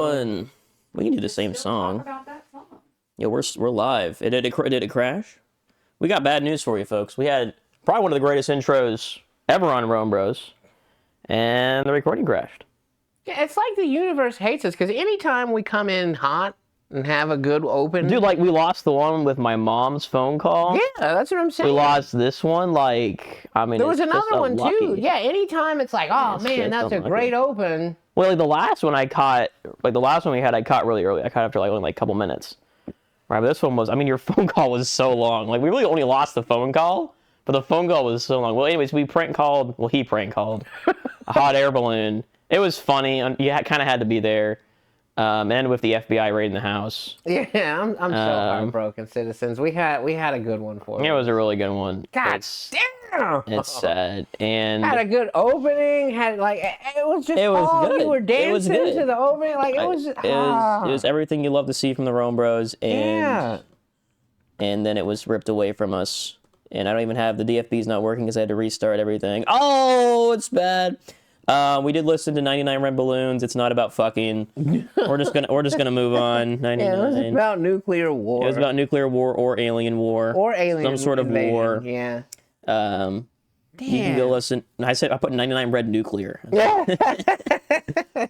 One. We can do the same song. Yeah, we're live. Did it crash? We got bad news for you, folks. We had probably one of the greatest intros ever on RomeBros, and the recording crashed. Yeah, it's like the universe hates us, because anytime we come in hot and have a good open... Dude, like, we lost the one with my mom's phone call. Yeah, that's what I'm saying. We lost this one, like, I mean, there was another one, unlucky. too. Yeah, anytime it's like, oh, man, that's a great open. Well, like, the last one we had, I caught really early. I caught after, like, only, like, a couple minutes. Right, but this one was, I mean, your phone call was so long. Like, we really only lost the phone call, but the phone call was so long. Well, anyways, he prank called a hot air balloon. It was funny. You kind of had to be there. And with the FBI raiding the house. Yeah, I'm so heartbroken, citizens. We had a good one for you. Yeah, it was a really good one. God damn! It's sad. And had a good opening. It was good. You were dancing to the opening. Like it was everything you love to see from the RomeBros. And and then it was ripped away from us. And I don't even have the DFB's not working because I had to restart everything. Oh, it's bad. We did listen to 99 Red Balloons. It's not about fucking. We're just gonna move on. 99. Yeah, it was about nuclear war. It was about nuclear war or alien war. Or alien some sort of invasion. war. Yeah. Damn. You can go listen. I put 99 Red Nuclear.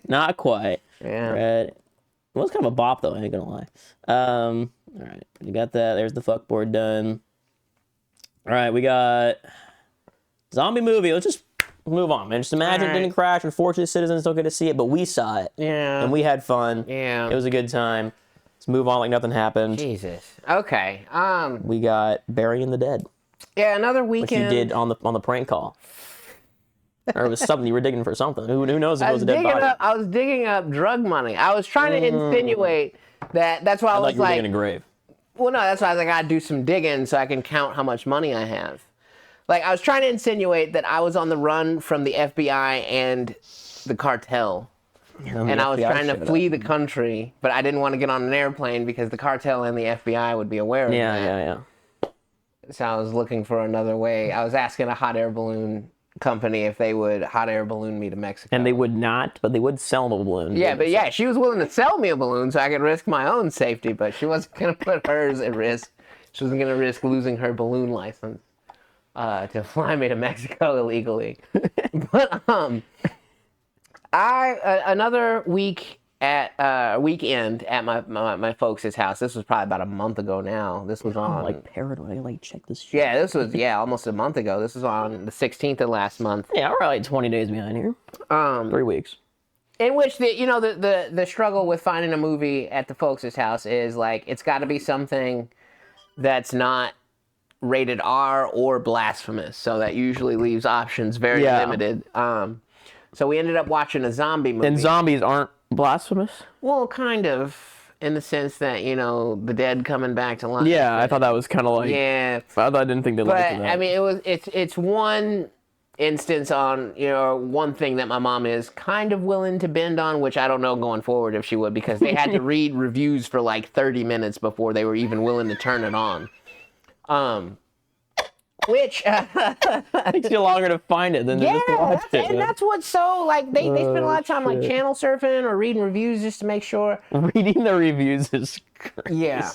Not quite. Yeah. Red. It was kind of a bop though. I ain't gonna lie. All right, you got that. There's the fuckboard done. All right, we got zombie movie. Let's just move on, man. Just imagine it didn't crash. Unfortunately, citizens don't get to see it, but we saw it. Yeah. And we had fun. Yeah. It was a good time. Let's move on like nothing happened. Jesus. Okay. We got Burying the Dead. Yeah, another weekend. Which you did on the prank call. Or it was something you were digging for something. Who knows if it was a dead body? I was digging up drug money. I was trying to insinuate that's why I was like, you were digging a grave. Well, no, that's why I was like, I gotta do some digging so I can count how much money I have. Like, I was trying to insinuate that I was on the run from the FBI and the cartel. Yeah, and I was trying to flee the country, but I didn't want to get on an airplane because the cartel and the FBI would be aware of that. Yeah. So I was looking for another way. I was asking a hot air balloon company if they would hot air balloon me to Mexico. And they would not, but they would sell the balloon. Yeah, but yeah, she was willing to sell me a balloon so I could risk my own safety, but she wasn't going to put hers at risk. She wasn't going to risk losing her balloon license to fly me to Mexico illegally. But another weekend at my folks' house. This was probably about a month ago now. This was on like paranoid. Like check this shit. Yeah, this was almost a month ago. This was on the 16th of last month. Yeah, we're like 20 days behind here. 3 weeks. In which the struggle with finding a movie at the folks' house is like it's got to be something that's not rated R or blasphemous. So that usually leaves options very limited. So we ended up watching a zombie movie. And zombies aren't blasphemous? Well, kind of, in the sense that, the dead coming back to life. Yeah, I thought that was kind of like... Yeah. I didn't think they liked that. But, I mean, it's one instance on, one thing that my mom is kind of willing to bend on, which I don't know going forward if she would, because they had to read reviews for like 30 minutes before they were even willing to turn it on. Which takes you longer to find it than to just watch it. And that's what's so like they spend a lot of time like channel surfing or reading reviews just to make sure. Reading the reviews is crazy. Yeah.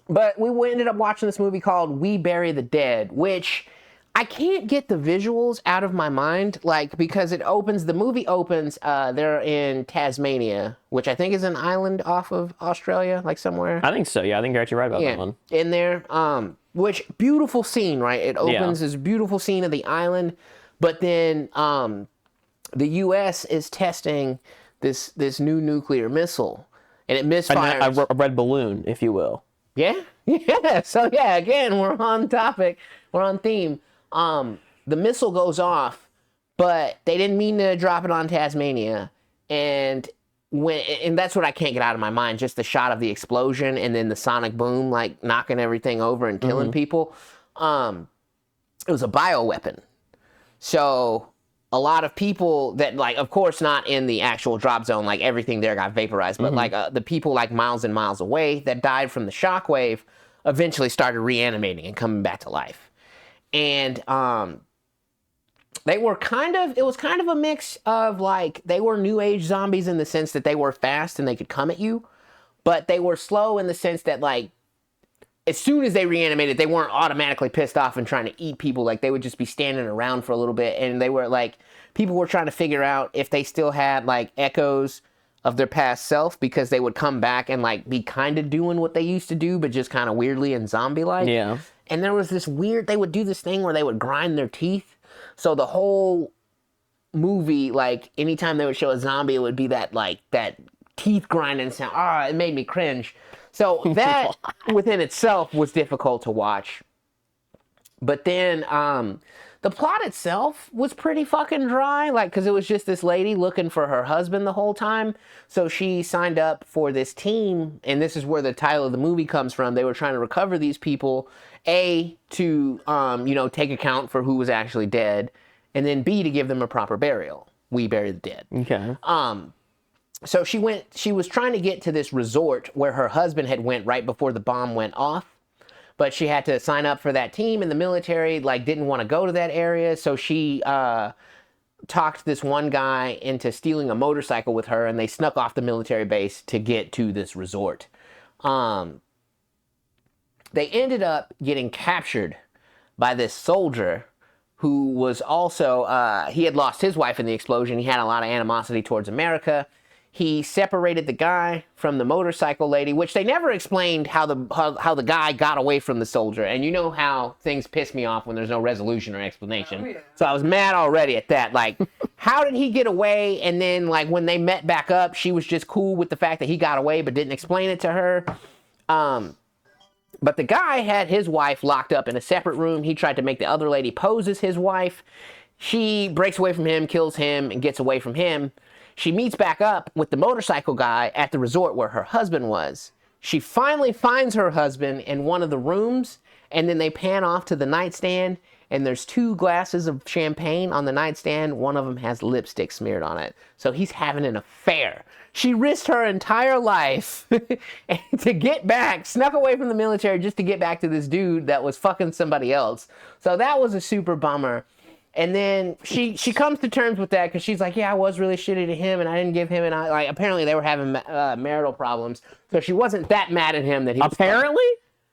But we ended up watching this movie called We Bury the Dead, which I can't get the visuals out of my mind, like because the movie opens, they're in Tasmania, which I think is an island off of Australia, like somewhere. I think so. Yeah, I think you're actually right about that one. In there. Which beautiful scene, right? It opens this beautiful scene of the island, but then the U.S. is testing this new nuclear missile, and it misfires. A red balloon, if you will. Yeah. So again, we're on topic, we're on theme. The missile goes off, but they didn't mean to drop it on Tasmania, and that's what I can't get out of my mind, just the shot of the explosion and then the sonic boom, like knocking everything over and killing people. It was a bioweapon. So a lot of people that, like, of course not in the actual drop zone, like everything there got vaporized, but like the people like miles and miles away that died from the shockwave eventually started reanimating and coming back to life. And They were it was kind of a mix of like, they were new age zombies in the sense that they were fast and they could come at you, but they were slow in the sense that like, as soon as they reanimated, they weren't automatically pissed off and trying to eat people. Like, they would just be standing around for a little bit, and they were like, people were trying to figure out if they still had like echoes of their past self, because they would come back and like be kind of doing what they used to do, but just kind of weirdly and zombie-like. Yeah. And there was this weird, they would do this thing where they would grind their teeth. So the whole movie, like, anytime they would show a zombie, it would be that, like, that teeth grinding sound. It made me cringe. So that within itself was difficult to watch. But then the plot itself was pretty fucking dry, like, because it was just this lady looking for her husband the whole time. So she signed up for this team, and this is where the title of the movie comes from. They were trying to recover these people, A, to, take account for who was actually dead, and then B, to give them a proper burial. We bury the dead. Okay. So she was trying to get to this resort where her husband had went right before the bomb went off. But she had to sign up for that team, and the military, like, didn't want to go to that area. So she talked this one guy into stealing a motorcycle with her, and they snuck off the military base to get to this resort. They ended up getting captured by this soldier who was also, he had lost his wife in the explosion. He had a lot of animosity towards America. He separated the guy from the motorcycle lady, which they never explained how the guy got away from the soldier. And you know how things piss me off when there's no resolution or explanation. Oh, yeah. So I was mad already at that. Like, how did he get away? And then, like, when they met back up, she was just cool with the fact that he got away, but didn't explain it to her. But the guy had his wife locked up in a separate room. He tried to make the other lady pose as his wife. She breaks away from him, kills him, and gets away from him. She meets back up with the motorcycle guy at the resort where her husband was. She finally finds her husband in one of the rooms, and then they pan off to the nightstand, and there's 2 glasses of champagne on the nightstand. One of them has lipstick smeared on it. So he's having an affair. She risked her entire life to get back, snuck away from the military just to get back to this dude that was fucking somebody else. So that was a super bummer. And then she comes to terms with that because she's like, yeah, I was really shitty to him and I didn't give him, and like, apparently they were having marital problems. So she wasn't that mad at him that he apparently?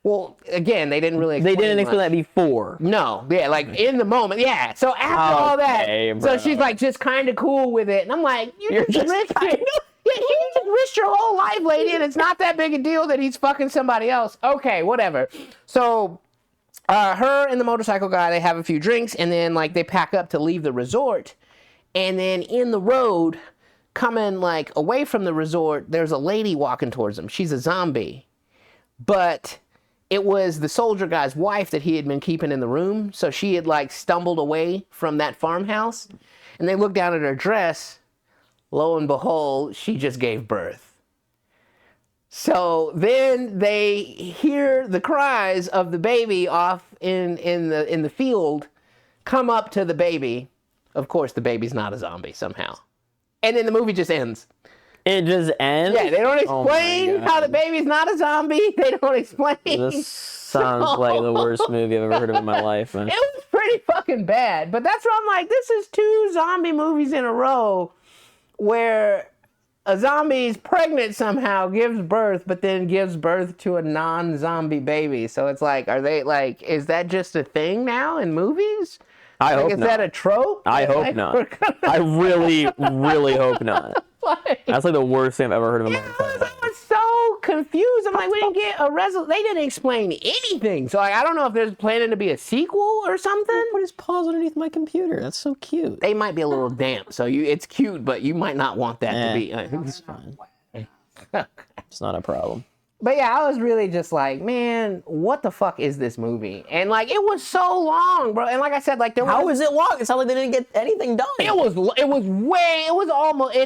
Well, again, they didn't really explain. They didn't explain that before. No, yeah, like in the moment, yeah. So after all that, bro. So she's like just kind of cool with it. And I'm like, you're just risked it. Yeah, you just risked your whole life, lady, and it's not that big a deal that he's fucking somebody else. Okay, whatever. So her and the motorcycle guy, they have a few drinks, and then like they pack up to leave the resort. And then in the road, coming like away from the resort, there's a lady walking towards them. She's a zombie. But it was the soldier guy's wife that he had been keeping in the room. So she had like stumbled away from that farmhouse. And they look down at her dress. Lo and behold, she just gave birth. So then they hear the cries of the baby off in the field, come up to the baby. Of course, the baby's not a zombie somehow. And then the movie just ends. It just ends? Yeah, they don't explain how the baby's not a zombie. They don't explain. This sounds like the worst movie I've ever heard of in my life, man. It was pretty fucking bad. But that's where I'm like, this is 2 zombie movies in a row where a zombie's pregnant somehow, gives birth, but then gives birth to a non-zombie baby. So it's like, are they like, is that just a thing now in movies? I hope not. Is that a trope? I hope not. I really, really hope not. That's like the worst thing I've ever heard of in my life. I was so confused. I'm like, we didn't get a they didn't explain anything. So like, I don't know if there's planning to be a sequel or something. Put his paws underneath my computer. That's so cute. They might be a little damp, so it's cute, but you might not want that to be. It's fine. It's not a problem. But yeah, I was really just like, man, what the fuck is this movie? And like, it was so long, bro. And like I said, like, how was it long? It's not like they didn't get anything done. It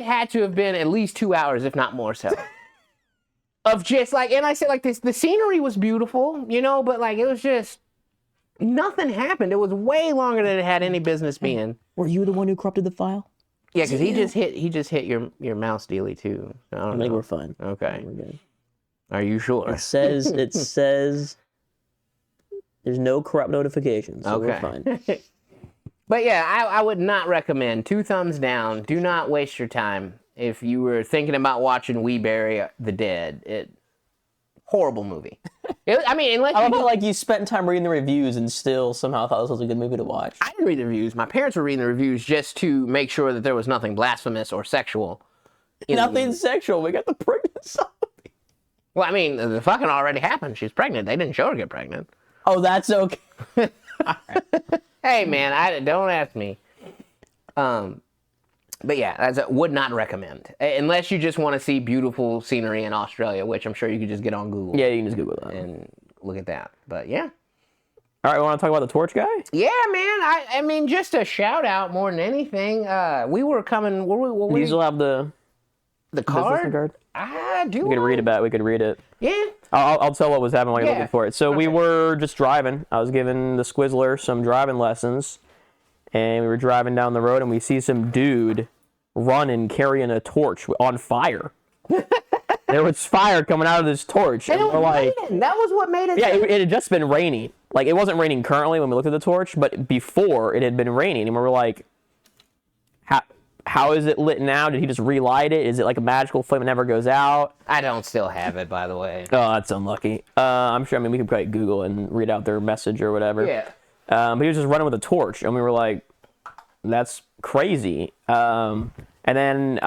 had to have been at least 2 hours, if not more so. Of just like, and I said like this, the scenery was beautiful, but like, it was just, nothing happened. It was way longer than it had any business being. Were you the one who corrupted the file? Yeah, because he just hit your mouse dealy too. I think we're fine. Okay. We're good. Are you sure? It says there's no corrupt notifications, so we're fine. But yeah, I would not recommend. 2 thumbs down. Do not waste your time. If you were thinking about watching We Bury the Dead, horrible movie. I mean, unless I love how like you spent time reading the reviews and still somehow thought this was a good movie to watch. I didn't read the reviews. My parents were reading the reviews just to make sure that there was nothing blasphemous or sexual. Nothing sexual. We got the pregnant zombie. Well, I mean, the fucking already happened. She's pregnant. They didn't show her get pregnant. Oh, that's okay. Hey, man, don't ask me. But yeah, would not recommend. Unless you just want to see beautiful scenery in Australia, which I'm sure you could just get on Google. Yeah, you can just Google that. And look at that. But yeah. All right, we want to talk about the torch guy? Yeah, man. I mean, just a shout out more than anything. We were coming. You still have the card? I do. We could read about it. We could read it. Yeah. I'll tell what was happening while you're looking for it. So we Okay. were just driving. I was giving the Squizzler some driving lessons. And we were driving down the road, and we see some dude running, carrying a torch on fire. There was fire coming out of this torch. And we're like, that was what made it. yeah, it had just been raining. Like, it wasn't raining currently when we looked at the torch, but before it had been raining. And we were like, how is it lit now? Did he just relight it? Is it like a magical flame that never goes out? I don't still have it, by the way. Oh, that's unlucky. I'm sure, I mean, we could probably Google and read out their message or whatever. Yeah. But he was just running with a torch, and we were like, that's crazy. And then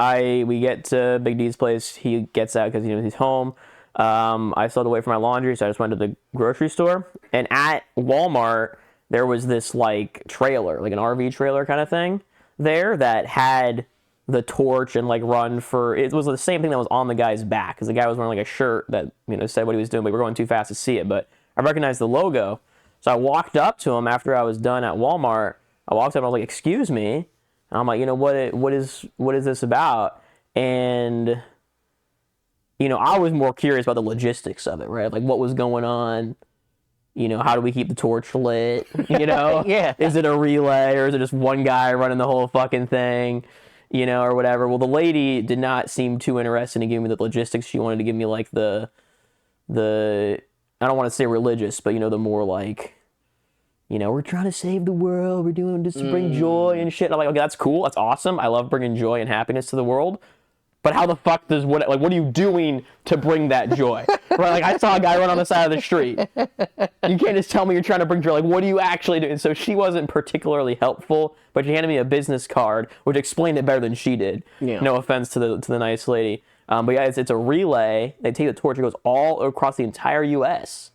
we get to Big D's place. He gets out because he's home. I still had to wait for my laundry, so I just went to the grocery store. And at Walmart, there was this like trailer, like an RV trailer kind of thing there that had the torch and like run for. It was the same thing that was on the guy's back, because the guy was wearing like a shirt that said what he was doing, but we were going too fast to see it. But I recognized the logo. So I walked up to him after I was done at Walmart. I walked up and I was like, "Excuse me." And I'm like, what is this about? And I was more curious about the logistics of it, right? Like what was going on? How do we keep the torch lit? Yeah. Is it a relay, or is it just one guy running the whole fucking thing? Or whatever. Well, the lady did not seem too interested in giving me the logistics. She wanted to give me like the I don't want to say religious, but the more like, we're trying to save the world. We're doing this to bring joy and shit. And I'm like, okay, that's cool. That's awesome. I love bringing joy and happiness to the world. But how the fuck what are you doing to bring that joy? Right? Like, I saw a guy run on the side of the street. You can't just tell me you're trying to bring joy. Like, what are you actually doing? So she wasn't particularly helpful, but she handed me a business card, which explained it better than she did. Yeah. No offense to the nice lady. But yeah, it's a relay. They take the torch. It goes all across the entire U.S.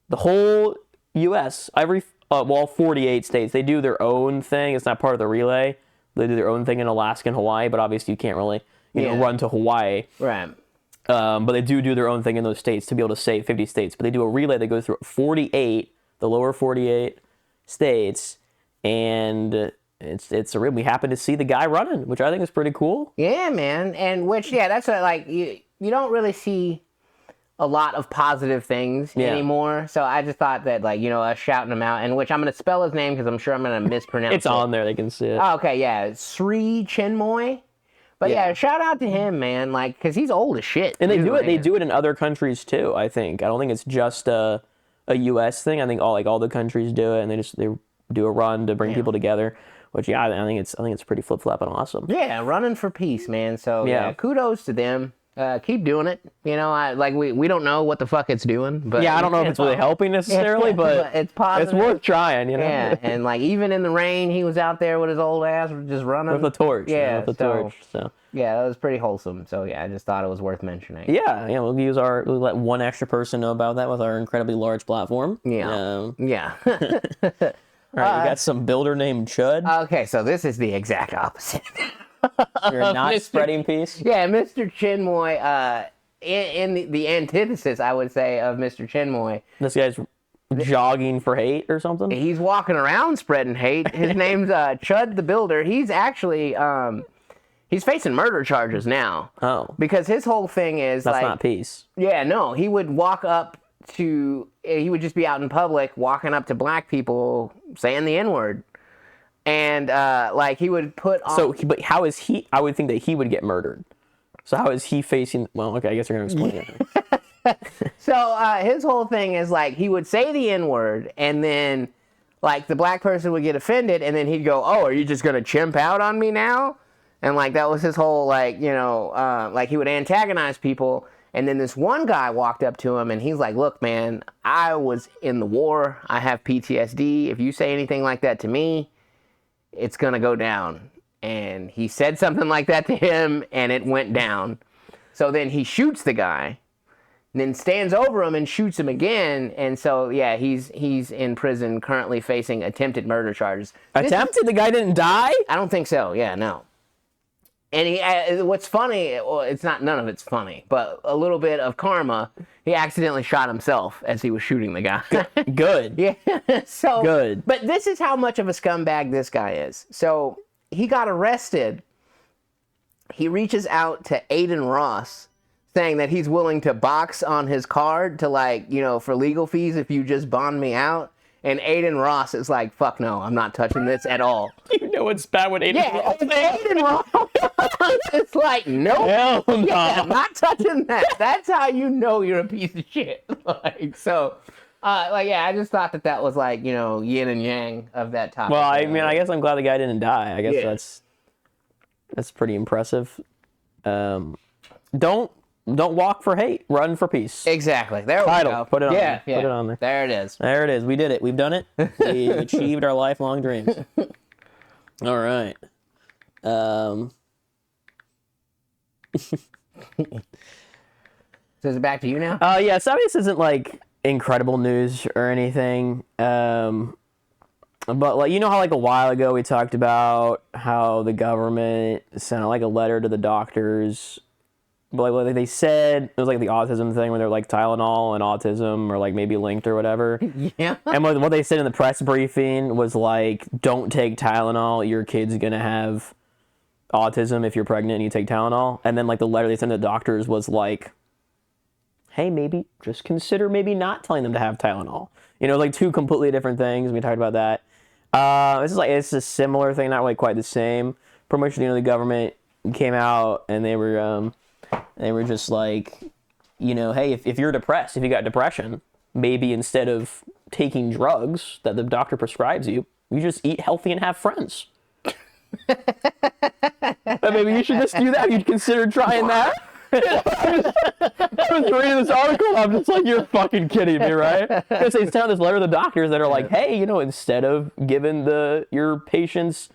The whole U.S. All 48 states. They do their own thing. It's not part of the relay. They do their own thing in Alaska and Hawaii, but obviously you can't really run to Hawaii. Right. But they do their own thing in those states to be able to save 50 states. But they do a relay that goes through 48, the lower 48 states, and we happen to see the guy running, which I think is pretty cool. Yeah, man. And that's like you don't really see a lot of positive things anymore. So I just thought that us shouting him out, and which I'm going to spell his name because I'm sure I'm going to mispronounce it. It's on there. They can see it. Oh, okay, yeah. It's Sri Chinmoy. But yeah, shout out to him, man. Like, because he's old as shit. And they do it. They do it in other countries too. I think. I don't think it's just a U.S. thing. I think all the countries do it, and they do a run to bring people together. Which I think it's pretty flip flop and awesome. Yeah, running for peace, man. So yeah, kudos to them. Keep doing it. We don't know what the fuck it's doing, but I don't know if it's really helping necessarily, but it's positive. It's worth trying, Yeah, and even in the rain, he was out there with his old ass just running with the torch. Yeah, with the torch. So yeah, that was pretty wholesome. So yeah, I just thought it was worth mentioning. Yeah, we'll let one extra person know about that with our incredibly large platform. Yeah. All right, you got some builder named Chud. Okay, so this is the exact opposite. You're not spreading peace? Yeah, Mr. Chinmoy, in the antithesis, I would say, of Mr. Chinmoy. This guy's jogging for hate or something? He's walking around spreading hate. His name's Chud the Builder. He's actually, he's facing murder charges now. Oh. Because his whole thing is That's not peace. Yeah, no, he would he would just be out in public walking up to black people saying the N-word. And, he would put on... but how is he... I would think that he would get murdered. So how is he facing... Well, okay, I guess you're going to explain it. So, his whole thing is, he would say the N-word, and then, like the black person would get offended, and then he'd go, "Oh, are you just gonna chimp out on me now?" And like that was his whole like like he would antagonize people. And then this one guy walked up to him and he's like, "Look, man, I was in the war. I have PTSD. If you say anything like that to me, it's gonna go down." And he said something like that to him, and it went down. So then he shoots the guy, and then stands over him and shoots him again. And so yeah, he's in prison currently facing attempted murder charges. Attempted? The guy didn't die? I don't think so. Yeah, no. And what's funny, well, it's not, none of it's funny, but a little bit of karma. He accidentally shot himself as he was shooting the guy. Good. Yeah. So good. But this is how much of a scumbag this guy is. So he got arrested. He reaches out to Aiden Ross, saying that he's willing to box on his card to, like, for legal fees if you just bond me out. And Aiden Ross is like, "Fuck no, I'm not touching this at all." You know it's bad when Aiden Ross. Aiden Ross is like, "Nope, Hell no. yeah, I'm not touching that." That's how you know you're a piece of shit. I just thought that was like, yin and yang of that topic. Well, I mean, I guess I'm glad the guy didn't die. I guess that's pretty impressive. Don't walk for hate, run for peace. Exactly. There we Title. go. Put it on yeah, there. Put it on there. There it is. There it is. We did it. We've done it. We achieved our lifelong dreams. All right. So is it back to you now? Yeah, so this isn't like incredible news or anything. But like, how like a while ago we talked about how the government sent like a letter to the doctors. But like they said, it was like the autism thing where they're like Tylenol and autism or like maybe linked or whatever. Yeah. And what they said in the press briefing was like, don't take Tylenol. Your kid's going to have autism if you're pregnant and you take Tylenol. And then like the letter they sent to the doctors was like, hey, maybe just consider maybe not telling them to have Tylenol. Like two completely different things. We talked about that. It's a similar thing, not really quite the same. Pretty much, the government came out and they were just like, hey, if you're depressed, if you got depression, maybe instead of taking drugs that the doctor prescribes you, you just eat healthy and have friends. But maybe you should just do that. You'd consider trying that. I was reading this article. I'm just like, you're fucking kidding me, right? Because they sent out this letter to the doctors that are like, hey, instead of giving your patients,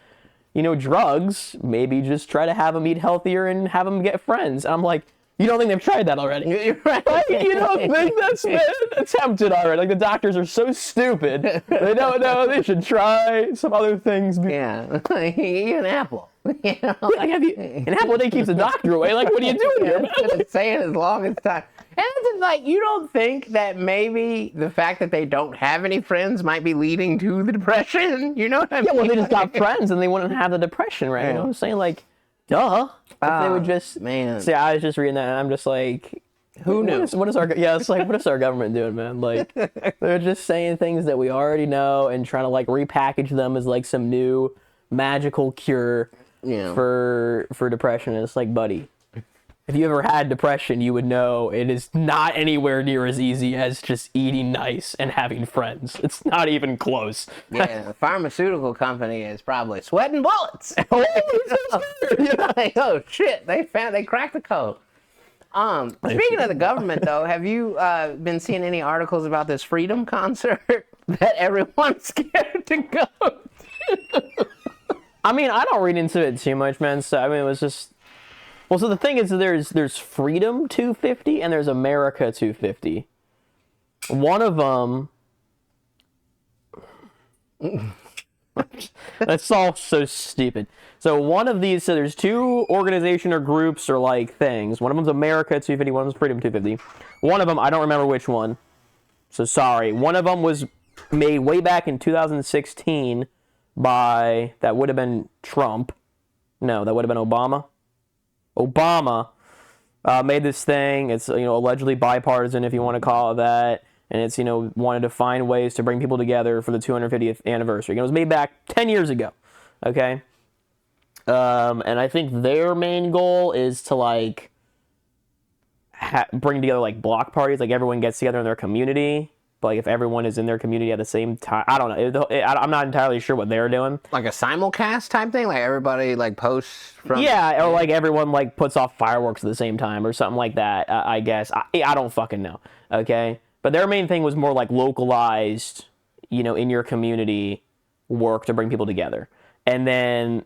drugs, maybe just try to have them eat healthier and have them get friends. And I'm like, you don't think they've tried that already? You're right. Like, you don't think that's been attempted already? Like, the doctors are so stupid. They don't know they should try some other things. Yeah. Eat an apple. Like, an apple a day keeps the doctor away. Like, what are you doing here, man? It's saying as long as time. And it's just like, you don't think that maybe the fact that they don't have any friends might be leading to the depression? You know what I mean? Yeah, well, they just got friends and they wouldn't have the depression, right? You know what I'm saying? Like, duh. If they would just... Man. See, I was just reading that and I'm just like... Who knew? What is our government doing, man? Like, they're just saying things that we already know and trying to, like, repackage them as, like, some new magical cure for depression. And it's like, buddy, if you ever had depression, you would know it is not anywhere near as easy as just eating nice and having friends. It's not even close. Yeah, the pharmaceutical company is probably sweating bullets. Like, oh shit, they cracked the code. Speaking of the government, though, have you been seeing any articles about this Freedom concert that everyone's scared to go to? I mean, I don't read into it too much, man. So I mean, it was just... Well, so the thing is, there's Freedom 250 and there's America 250. One of them... That's all so stupid. So one of these, so there's two organization or groups or like things. One of them's America 250, one of them's Freedom 250. One of them, I don't remember which one. So sorry. One of them was made way back in 2016 by, that would have been Trump. No, that would have been Obama. Obama made this thing. It's, allegedly bipartisan, if you want to call it that. And it's, wanted to find ways to bring people together for the 250th anniversary. And it was made back 10 years ago. Okay? And I think their main goal is to, like, bring together, like, block parties. Like, everyone gets together in their community But like if everyone is in their community at the same time, I don't know. I'm not entirely sure what they're doing. Like a simulcast type thing, like everybody like posts from. Yeah, or like everyone like puts off fireworks at the same time or something like that. I guess I don't fucking know. Okay, but their main thing was more like localized, in your community work to bring people together. And then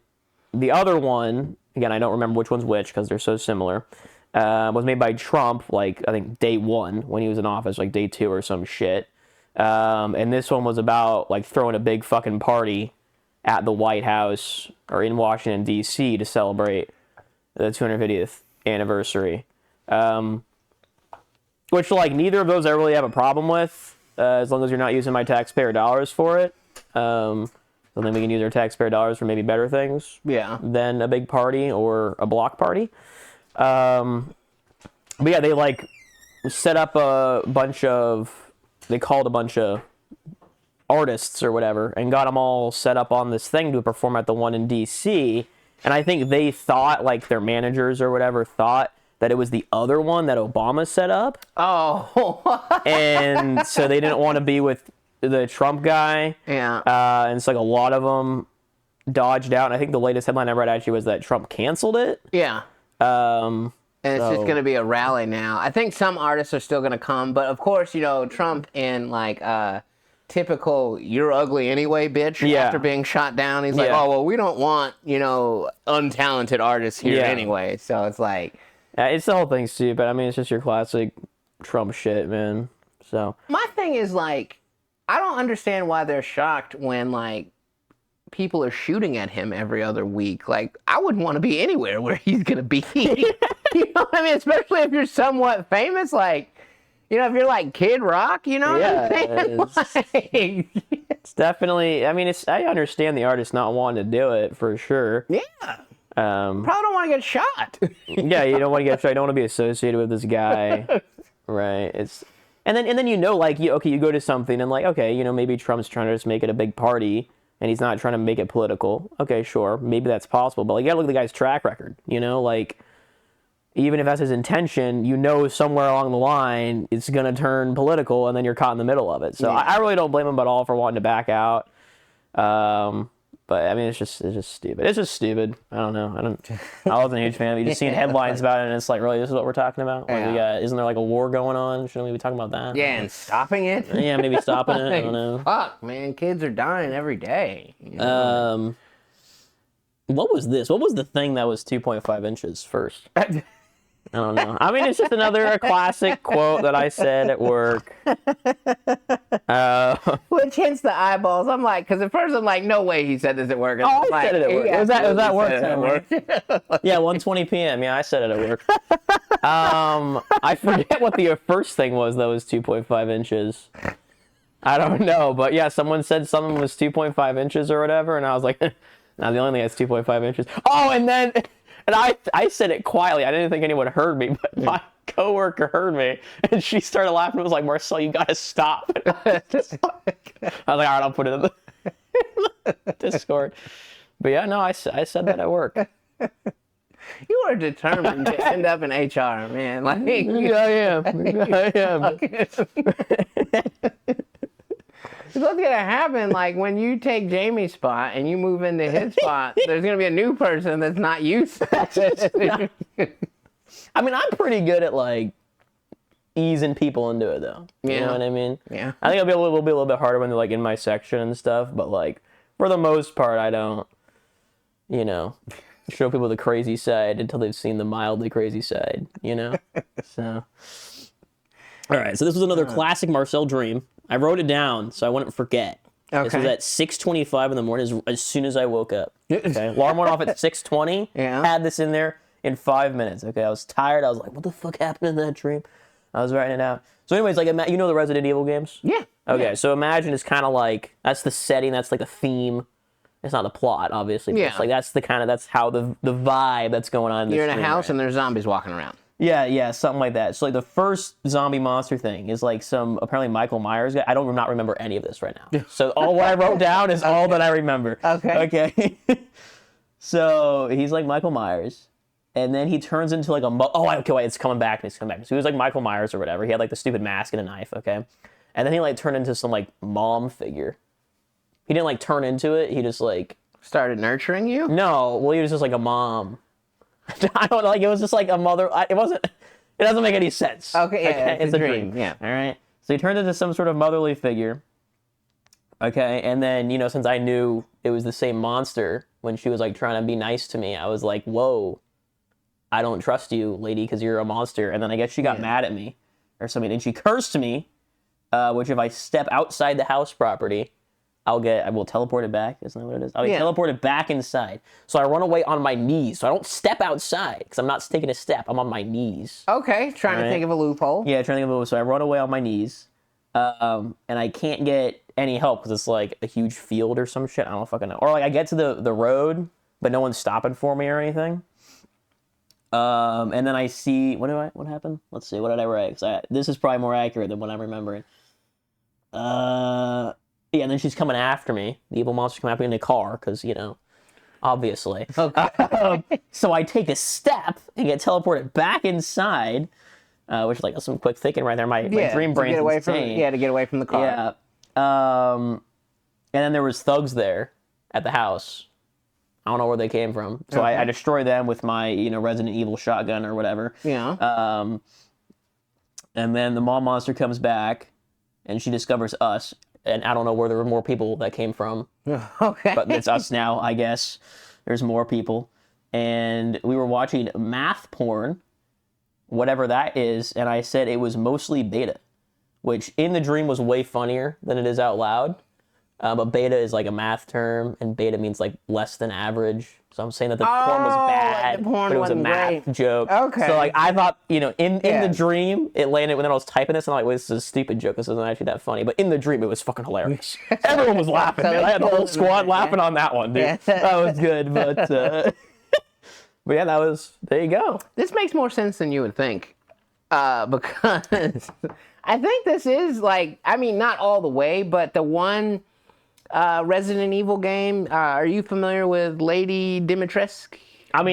the other one, again, I don't remember which one's which because they're so similar. Was made by Trump, like, I think day 1 when he was in office, like day 2 or some shit. And this one was about, like, throwing a big fucking party at the White House or in Washington, D.C. to celebrate the 250th anniversary. Which, like, neither of those I really have a problem with, as long as you're not using my taxpayer dollars for it. So then we can use our taxpayer dollars for maybe better things than a big party or a block party. But yeah, they like set up they called a bunch of artists or whatever and got them all set up on this thing to perform at the one in DC. And I think they thought, like their managers or whatever thought that it was the other one that Obama set up. Oh. And so they didn't want to be with the Trump guy. Yeah. And it's like a lot of them dodged out. And I think the latest headline I read actually was that Trump canceled it. Yeah. And it's just going to be a rally now. I think some artists are still going to come, but of course, Trump in like typical "you're ugly anyway, bitch" after being shot down. He's like, "Oh well, we don't want untalented artists here anyway." So it's like, it's the whole thing stupid. I mean, it's just your classic Trump shit, man. So my thing is like, I don't understand why they're shocked when like people are shooting at him every other week. Like, I wouldn't want to be anywhere where he's gonna be. You know what I mean? Especially if you're somewhat famous, like, if you're like Kid Rock, what I'm saying? It's definitely. I mean, I understand the artist not wanting to do it for sure. Yeah. Probably don't want to get shot. Yeah, you don't want to get shot. You don't want to be associated with this guy, right? And then like you go to something and like, okay, maybe Trump's trying to just make it a big party and he's not trying to make it political. Okay, sure, maybe that's possible, but like you gotta look at the guy's track record. Like even if that's his intention, somewhere along the line it's gonna turn political, and then you're caught in the middle of it. So I really don't blame him at all for wanting to back out. But I mean, it's just stupid. It's just stupid. I don't know. I wasn't a huge fan of it. You just seen headlines about it, and it's like, really, this is what we're talking about? Like, isn't there like a war going on? Shouldn't we be talking about that? Yeah, and stopping it. Yeah, maybe stopping it. I don't know. Fuck, man, kids are dying every day. What was this? What was the thing that was 2.5 inches first? I don't know. I mean, it's just another classic quote that I said at work. Which hits the eyeballs. I'm like, because at first I'm like, no way he said this at work. I said it at work. Was that work? Yeah, 1:20 p.m. Yeah, I said it at work. I forget what the first thing was that was 2.5 inches. I don't know, but yeah, someone said something was 2.5 inches or whatever, and I was like, no, the only thing that's 2.5 inches. Oh, and then... And I said it quietly. I didn't think anyone heard me, but my coworker heard me, and she started laughing. It was like, "Marcel, you gotta stop." I was like, all right, I'll put it in the Discord. But yeah, no, I said that at work. You are determined to end up in HR, man. Like, yeah, I am. What's gonna happen? Like when you take Jamie's spot and you move into his spot, there's gonna be a new person that's not used to it. I mean, I'm pretty good at like easing people into it, though. You know what I mean? Yeah. I think it'll be a little bit harder when they're like in my section and stuff, but like for the most part, I don't, show people the crazy side until they've seen the mildly crazy side. So. All right, so this was another classic Marcel dream. I wrote it down so I wouldn't forget. Okay. This was at 6:25 in the morning as soon as I woke up. Okay, alarm went off at 6:20. Yeah. Had this in there in 5 minutes. Okay, I was tired. I was like, what the fuck happened in that dream? I was writing it out. So anyways, like, the Resident Evil games? Yeah. Okay, so imagine it's kind of like, that's the setting, that's like the theme. It's not the plot, obviously. But it's like, that's how the vibe that's going on in this You're in a house right? and there's zombies walking around. Yeah, something like that. So like the first zombie monster thing is like some apparently Michael Myers guy. I don't not remember any of this right now. So all what I wrote down is all that I remember. Okay. So he's like Michael Myers, and then he turns into like it's coming back. So he was like Michael Myers or whatever. He had like the stupid mask and a knife. Okay. And then he like turned into some like mom figure. He didn't like turn into it. He just like started nurturing you. no. Well, he was just like a mom. I don't know. Like it was just like a mother. It wasn't. It doesn't make any sense. Okay, yeah, it's a dream. Yeah. All right. So he turned into some sort of motherly figure. Okay, and then since I knew it was the same monster when she was like trying to be nice to me, I was like, "Whoa, I don't trust you, lady, because you're a monster." And then I guess she got mad at me or something, and she cursed me. Which if I step outside the house property, I will teleport it back. Isn't that what it is? I'll get teleported back inside. So I run away on my knees. So I don't step outside because I'm not taking a step. I'm on my knees. Okay, trying to think of a loophole. Yeah, trying to think of a loophole. So I run away on my knees, and I can't get any help because it's like a huge field or some shit. I don't fucking know. Or like I get to the road, but no one's stopping for me or anything. And then I see what happened? Let's see. What did I write? This is probably more accurate than what I'm remembering. Yeah, and then she's coming after me. The evil monster's coming after me in a car, because, obviously. Okay. So I take a step and get teleported back inside, which is like some quick thinking right there. My dream brain's insane. To get away from the car. Yeah. And then there was thugs there at the house. I don't know where they came from. So I destroy them with my, Resident Evil shotgun or whatever. Yeah. And then the mom monster comes back, and she discovers us. And I don't know where there were more people that came from. Okay. But it's us now, I guess. There's more people. And we were watching math porn, whatever that is, and I said it was mostly beta, which in the dream was way funnier than it is out loud. But beta is like a math term, and beta means like less than average. So I'm saying that the porn was bad, but it was a math joke. Okay. So like I thought, in the dream, it landed when I was typing this, and I'm like, well, this is a stupid joke. This isn't actually that funny. But in the dream, it was fucking hilarious. Everyone was laughing. Man. I had the whole squad laughing on that one, dude. Yeah. That was good. But but yeah, there you go. This makes more sense than you would think, because I think this is like, not all the way, but the one Resident Evil game. Are you familiar with Lady Dimitrescu? I've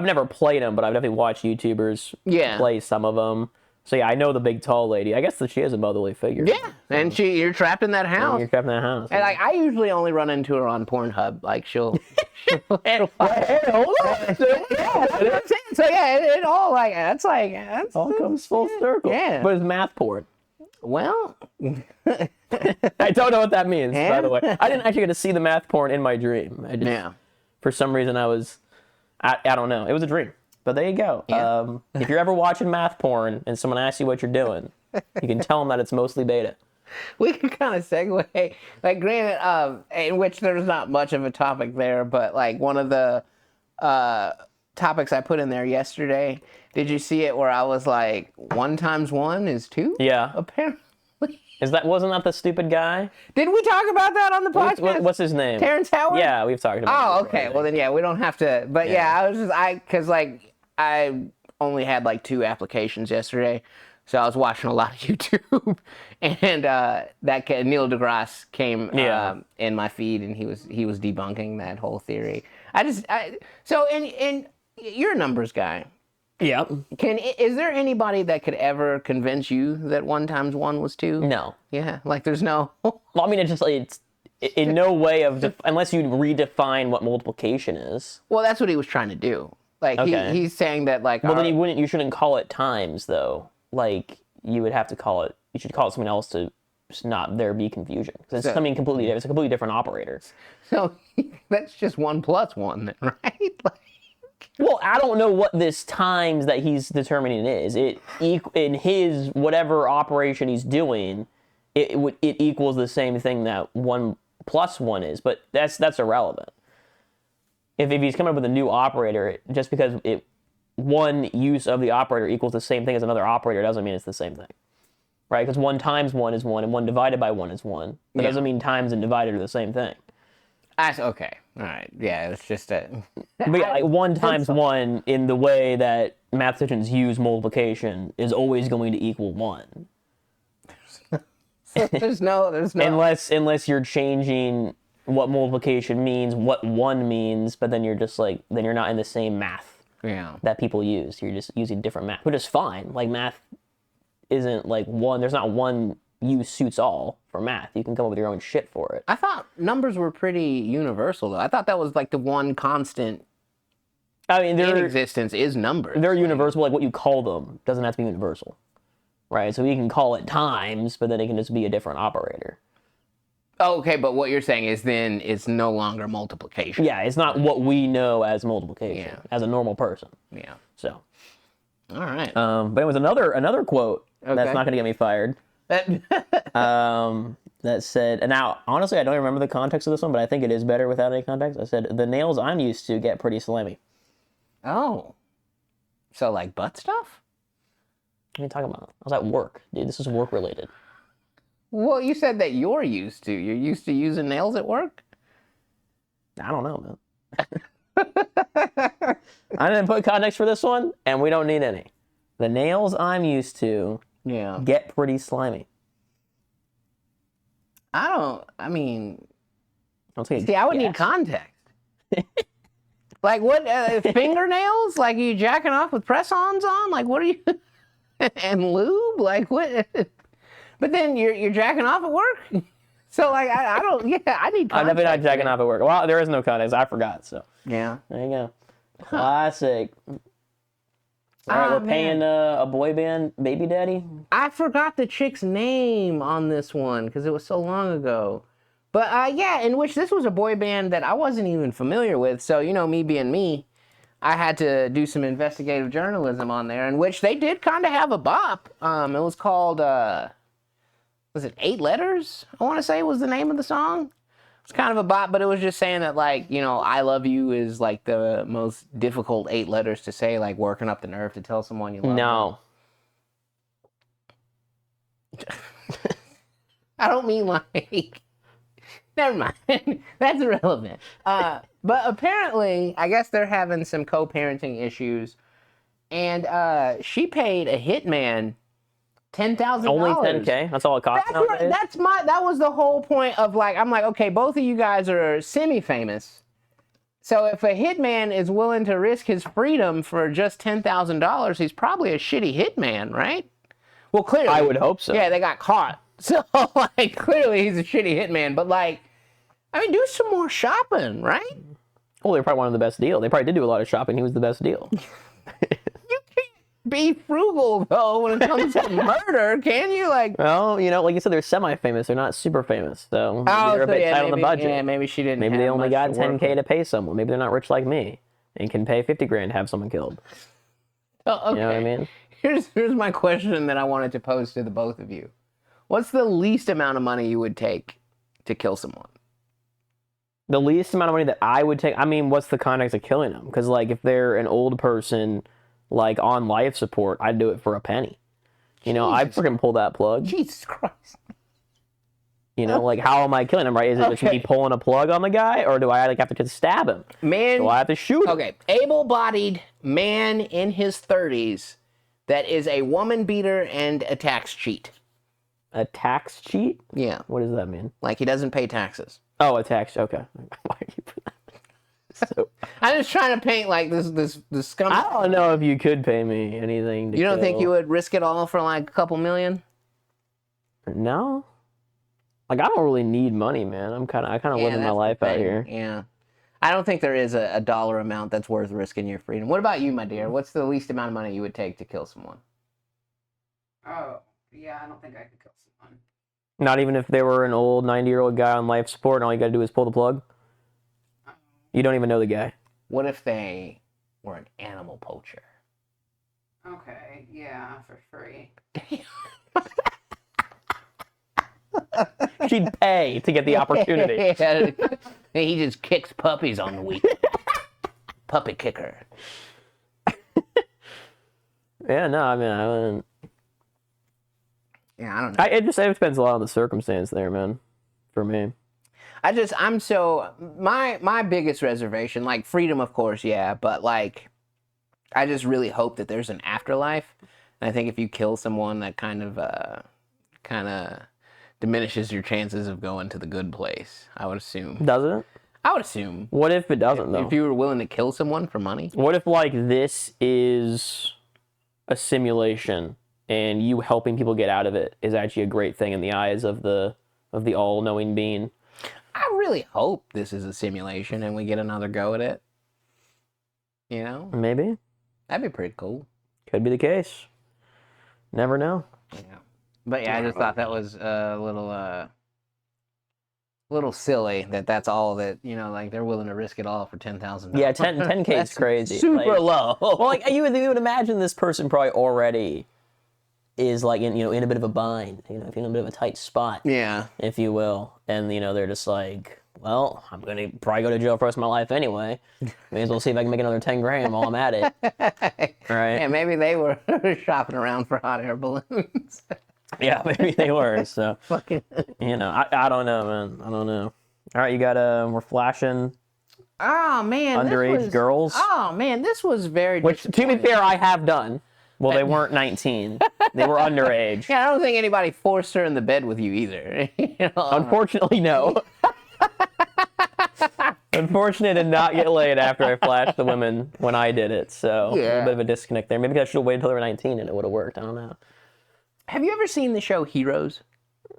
never played them, but I've definitely watched YouTubers play some of them. So yeah, I know the big tall lady. I guess that she is a motherly figure. Yeah, and you're trapped in that house. You're trapped in that house. And like, I usually only run into her on Pornhub. Like she'll hold on. So yeah, it all that's all comes full circle. Yeah, but it's math porn. Well, I don't know what that means, by the way. I didn't actually get to see the math porn in my dream. For some reason, I don't know. It was a dream. But there you go. Yeah. If you're ever watching math porn and someone asks you what you're doing, you can tell them that it's mostly beta. We can kind of segue. Like, granted, in which there's not much of a topic there, but like one of the topics I put in there yesterday, did you see it where I was like, 1 × 1 is 2? Yeah. Apparently. Wasn't that the stupid guy? Did we talk about that on the podcast? What's his name? Terrence Howard? Yeah, we've talked about it. Oh, okay. Well, then, yeah, we don't have to. But yeah, because like, I only had like 2 applications yesterday. So I was watching a lot of YouTube. And Neil deGrasse came in my feed, and he was debunking that whole theory. So you're a numbers guy. Yeah. Is there anybody that could ever convince you that 1 × 1 was 2? No. Yeah, like there's no. Well, I mean, it's in no way unless you redefine what multiplication is. Well, that's what he was trying to do. Like he's saying that like. Well, then you shouldn't call it times though. Like you would have to call it. You should call it something else to not there be confusion, because it's something completely. It's a completely different operator. So that's just 1 + 1, then, right? Like. Well, I don't know what this times that he's determining is. In his whatever operation he's doing, it equals the same thing that 1 + 1 is, but that's irrelevant. If he's coming up with a new operator, just because one use of the operator equals the same thing as another operator doesn't mean it's the same thing, right? Because 1 × 1 is 1, and 1 divided by 1 is 1. That doesn't mean times and divided are the same thing. Okay. All right. Yeah, it's just a. But yeah, like 1 × 1 in the way that mathematicians use multiplication is always going to equal 1. So there's no. Unless you're changing what multiplication means, what 1 means, but then you're just like, then you're not in the same math that people use. You're just using different math, which is fine. Like math isn't like one. There's not one use suits all for math. You can come up with your own shit for it. I thought numbers were pretty universal, though. I thought that was like the one constant I mean, in existence is numbers. They're universal. Like what you call them doesn't have to be universal, right? So you can call it times, but then it can just be a different operator. Oh, okay, but what you're saying is then it's no longer multiplication. Yeah, it's not what we know as multiplication as a normal person. Yeah. So. All right. But it was another quote that's not going to get me fired. That said, and now honestly, I don't even remember the context of this one, but I think it is better without any context. I said, "The nails I'm used to get pretty slimy." Oh. So like butt stuff? What are you talking about? I was at work, dude. This is work related. Well, you said that you're used to. You're used to using nails at work? I don't know, man. I didn't put context for this one, and we don't need any. The nails I'm used to get pretty slimy. I mean, see, I would need context. Like what, fingernails? Like are you jacking off with press-ons on? Like what are you, and lube? Like what? But then you're jacking off at work? So like, I don't, I need context. I'm definitely not jacking off at work. Well, there is no context. I forgot, so. Yeah. There you go. Classic. All right, we're paying a boy band baby daddy. I forgot the chick's name on this one because it was so long ago. But in which this was a boy band that I wasn't even familiar with. So, you know, me being me, I had to do some investigative journalism on there, in which they did kind of have a bop. It was called, was it 8 Letters? I want to say was the name of the song. It's kind of a bop, but it was just saying that, like, you know, I love you is like the most difficult 8 letters to say, like working up the nerve to tell someone you love them. No. I don't mean like, never mind. That's irrelevant. But apparently, I guess they're having some co-parenting issues. And she paid a hitman $10,000. Only $10K? That's all it costs nowadays? That was the whole point of like, I'm like, okay, both of you guys are semi-famous. So if a hitman is willing to risk his freedom for just $10,000, he's probably a shitty hitman, right? Well, clearly. I would hope so. Yeah, they got caught. So like, clearly he's a shitty hitman. But like, I mean, do some more shopping, right? Well, they probably wanted the best deal. They probably did do a lot of shopping. He was the best deal. Be frugal though when it comes to murder, can you? Like, well, you know, like you said, they're semi-famous. They're not super famous, so they're a bit tight on the budget. Yeah, maybe she didn't. Maybe they only got $10K to pay someone. Maybe they're not rich like me and can pay $50,000 to have someone killed. Oh, okay. You know what I mean? Here's my question that I wanted to pose to the both of you. What's the least amount of money you would take to kill someone? The least amount of money that I would take. I mean, what's the context of killing them? Because like, if they're an old person, like on life support, I'd do it for a penny. You know, I'd freaking pull that plug. Jesus Christ. You know, like, how am I killing him, right? Is it just me pulling a plug on the guy, or do I like have to just stab him? Do I have to shoot him? Okay, able-bodied man in his 30s that is a woman beater and a tax cheat. A tax cheat? Yeah. What does that mean? Like he doesn't pay taxes. Oh, a tax. Okay. Why are you putting that? So, I'm just trying to paint like this scum. I don't know if you could pay me anything to You don't kill. think you would risk it all for like a couple million? No. Like, I don't really need money, man. I kind of living my life out here. Yeah. I don't think there is a dollar amount that's worth risking your freedom. What about you, my dear? What's the least amount of money you would take to kill someone? Oh, yeah, I don't think I could kill someone. Not even if they were an old 90-year-old guy on life support and all you got to do is pull the plug? You don't even know the guy. What if they were an animal poacher? Okay, yeah, for free. She'd pay to get the opportunity. He just kicks puppies on the weekend. Puppy kicker. Yeah, no, I mean, I wouldn't. Yeah, I don't know. It depends a lot on the circumstance there, man. For me. My biggest reservation, like freedom, of course, yeah, but like, I just really hope that there's an afterlife. And I think if you kill someone, that kind of diminishes your chances of going to the good place, I would assume. Doesn't it? I would assume. What if it doesn't, though? If you were willing to kill someone for money? What if, like, this is a simulation and you helping people get out of it is actually a great thing in the eyes of the all-knowing being. I really hope this is a simulation and we get another go at it. You know? Maybe. That'd be pretty cool. Could be the case. Never know. Yeah. But yeah, I just thought that was a little silly that's all that, like they're willing to risk it all for $10,000. Yeah, 10K is crazy. Super low. Well, like you would imagine this person probably already is like in a bit of a bind, if you're in a bit of a tight spot, Yeah. if you will, and they're just like, well, I'm gonna probably go to jail for the rest of my life anyway. May as well see if I can make another 10 grand while I'm at it. Right? Yeah, maybe they were shopping around for hot air balloons. Yeah, maybe they were. So Fucking. I don't know, man. I don't know. All right, you got we're flashing Oh man. underage girls. Oh man, this was very. Which, to be fair, I have done. Well, they weren't 19. They were underage. Yeah, I don't think anybody forced her in the bed with you either. Unfortunately, no. Unfortunately, I did not get laid after I flashed the women when I did it. So a little bit of a disconnect there. Maybe I should have waited until they were 19 and it would have worked. I don't know. Have you ever seen the show Heroes?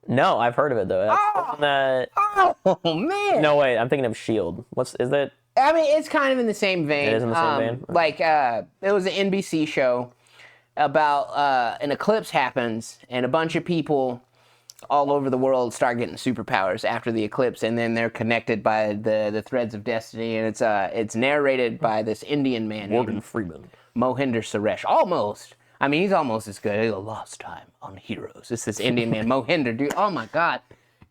No, I've heard of it though. That's the one that... Oh man! No, wait, I'm thinking of Shield. Is that? I mean, it's kind of in the same vein. It is in the same vein? Like, it was an NBC show about an eclipse happens, and a bunch of people all over the world start getting superpowers after the eclipse, and then they're connected by the threads of destiny, and it's narrated by this Indian man, Morgan Freeman. Mohinder Suresh. Almost. I mean, he's almost as good. He's a lost time on Heroes. It's this Indian man, Mohinder, dude. Oh my God.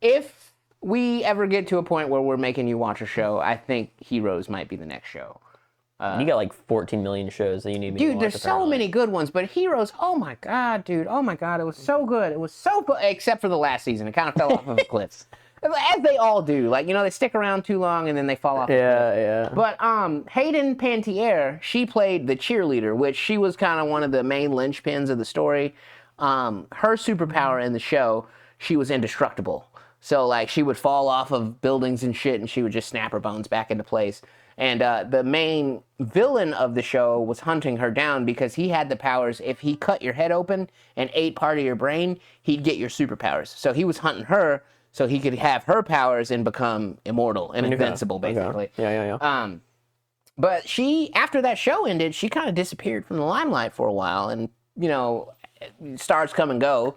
If we ever get to a point where we're making you watch a show, I think Heroes might be the next show. You got like 14 million shows that you need me to watch. Dude, there's so many good ones, but Heroes, oh my God, dude. Oh my God, it was so good. It was so good, except for the last season. It kind of fell off of a cliff. As they all do. Like, they stick around too long and then they fall off. Yeah. But Hayden Panettiere, she played the cheerleader, which she was kind of one of the main linchpins of the story. Her superpower in the show, she was indestructible. So, like, she would fall off of buildings and shit, and she would just snap her bones back into place. And the main villain of the show was hunting her down because he had the powers. If he cut your head open and ate part of your brain, he'd get your superpowers. So he was hunting her so he could have her powers and become immortal and invincible, basically. Okay. Yeah. But she, after that show ended, she kind of disappeared from the limelight for a while. And, stars come and go.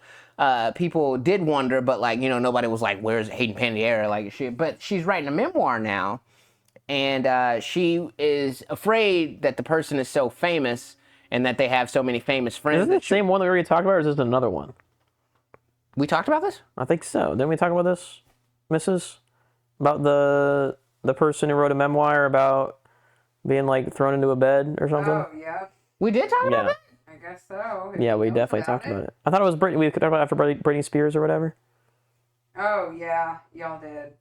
People did wonder, but, like, nobody was like, where's Hayden Panettiere? But she's writing a memoir now. And she is afraid that the person is so famous and that they have so many famous friends. Is it the same one that we already talked about, or is this another one? We talked about this? I think so. Didn't we talk about this, Mrs.? About the person who wrote a memoir about being, like, thrown into a bed or something? Oh, yeah. We did talk about that? I guess so. Yeah, we definitely talked about it. I thought it was Britney. We talked about it after Britney Spears or whatever. Oh, yeah. Y'all did.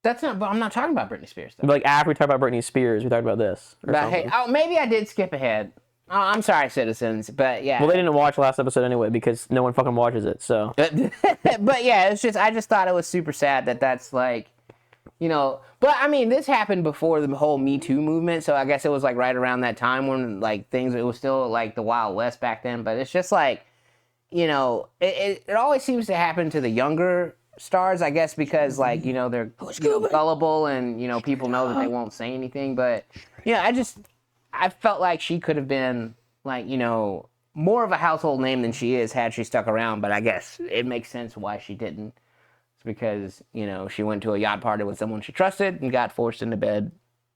That's not, but I'm not talking about Britney Spears, though. But, like, after we talked about Britney Spears, we talked about this. Maybe I did skip ahead. Oh, I'm sorry, citizens, but yeah. Well, they didn't watch last episode anyway because no one fucking watches it, so. But yeah, I just thought it was super sad that's like, but I mean, this happened before the whole Me Too movement, so I guess it was like right around that time when like it was still like the Wild West back then, but it's just like, it always seems to happen to the younger stars, I guess, because like, they're gullible and, people know that they won't say anything, but I felt like she could have been like, more of a household name than she is had she stuck around, but I guess it makes sense why she didn't. It's because, she went to a yacht party with someone she trusted and got forced into bed.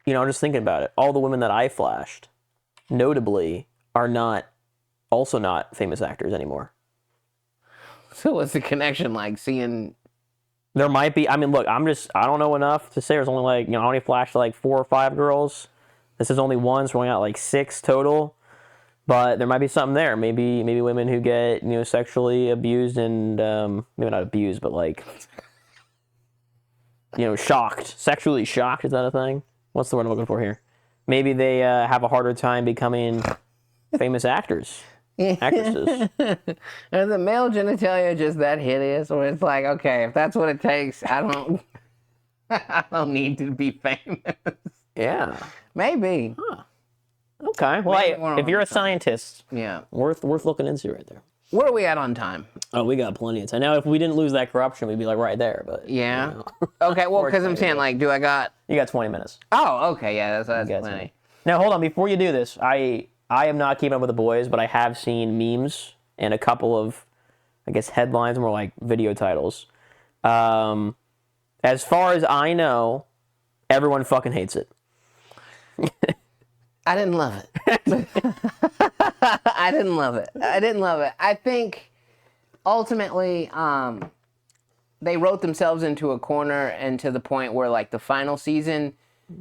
I'm just thinking about it. All the women that I flashed, notably, are also not famous actors anymore. So what's the connection like seeing... There might be, I mean, look, I don't know enough to say. There's only like, I only flashed like 4 or 5 girls. This is only one, so we got like 6 total. But there might be something there. Maybe women who get, sexually abused and, maybe not abused, but like, shocked. Sexually shocked, is that a thing? What's the word I'm looking for here? Maybe they have a harder time becoming famous actors. Actresses. Is the male genitalia just that hideous, or it's like, okay, if that's what it takes, I don't need to be famous. Yeah. Maybe. Huh. Okay. Well, Maybe hey, we're if you're on a scientist, Yeah. worth looking into right there. Where are we at on time? Oh, we got plenty of time. Now, if we didn't lose that corruption, we'd be like right there. But Yeah. you know. Okay, well, because I'm Unfortunately, saying, like, do I got... You got 20 minutes. Oh, okay, yeah, that's You got plenty. 20. Now, hold on. Before you do this, I am not keeping up with the boys, but I have seen memes and a couple of, I guess, headlines, more like video titles. As far as I know, everyone fucking hates it. I didn't love it. I didn't love it. I think ultimately they wrote themselves into a corner, and to the point where, like, the final season,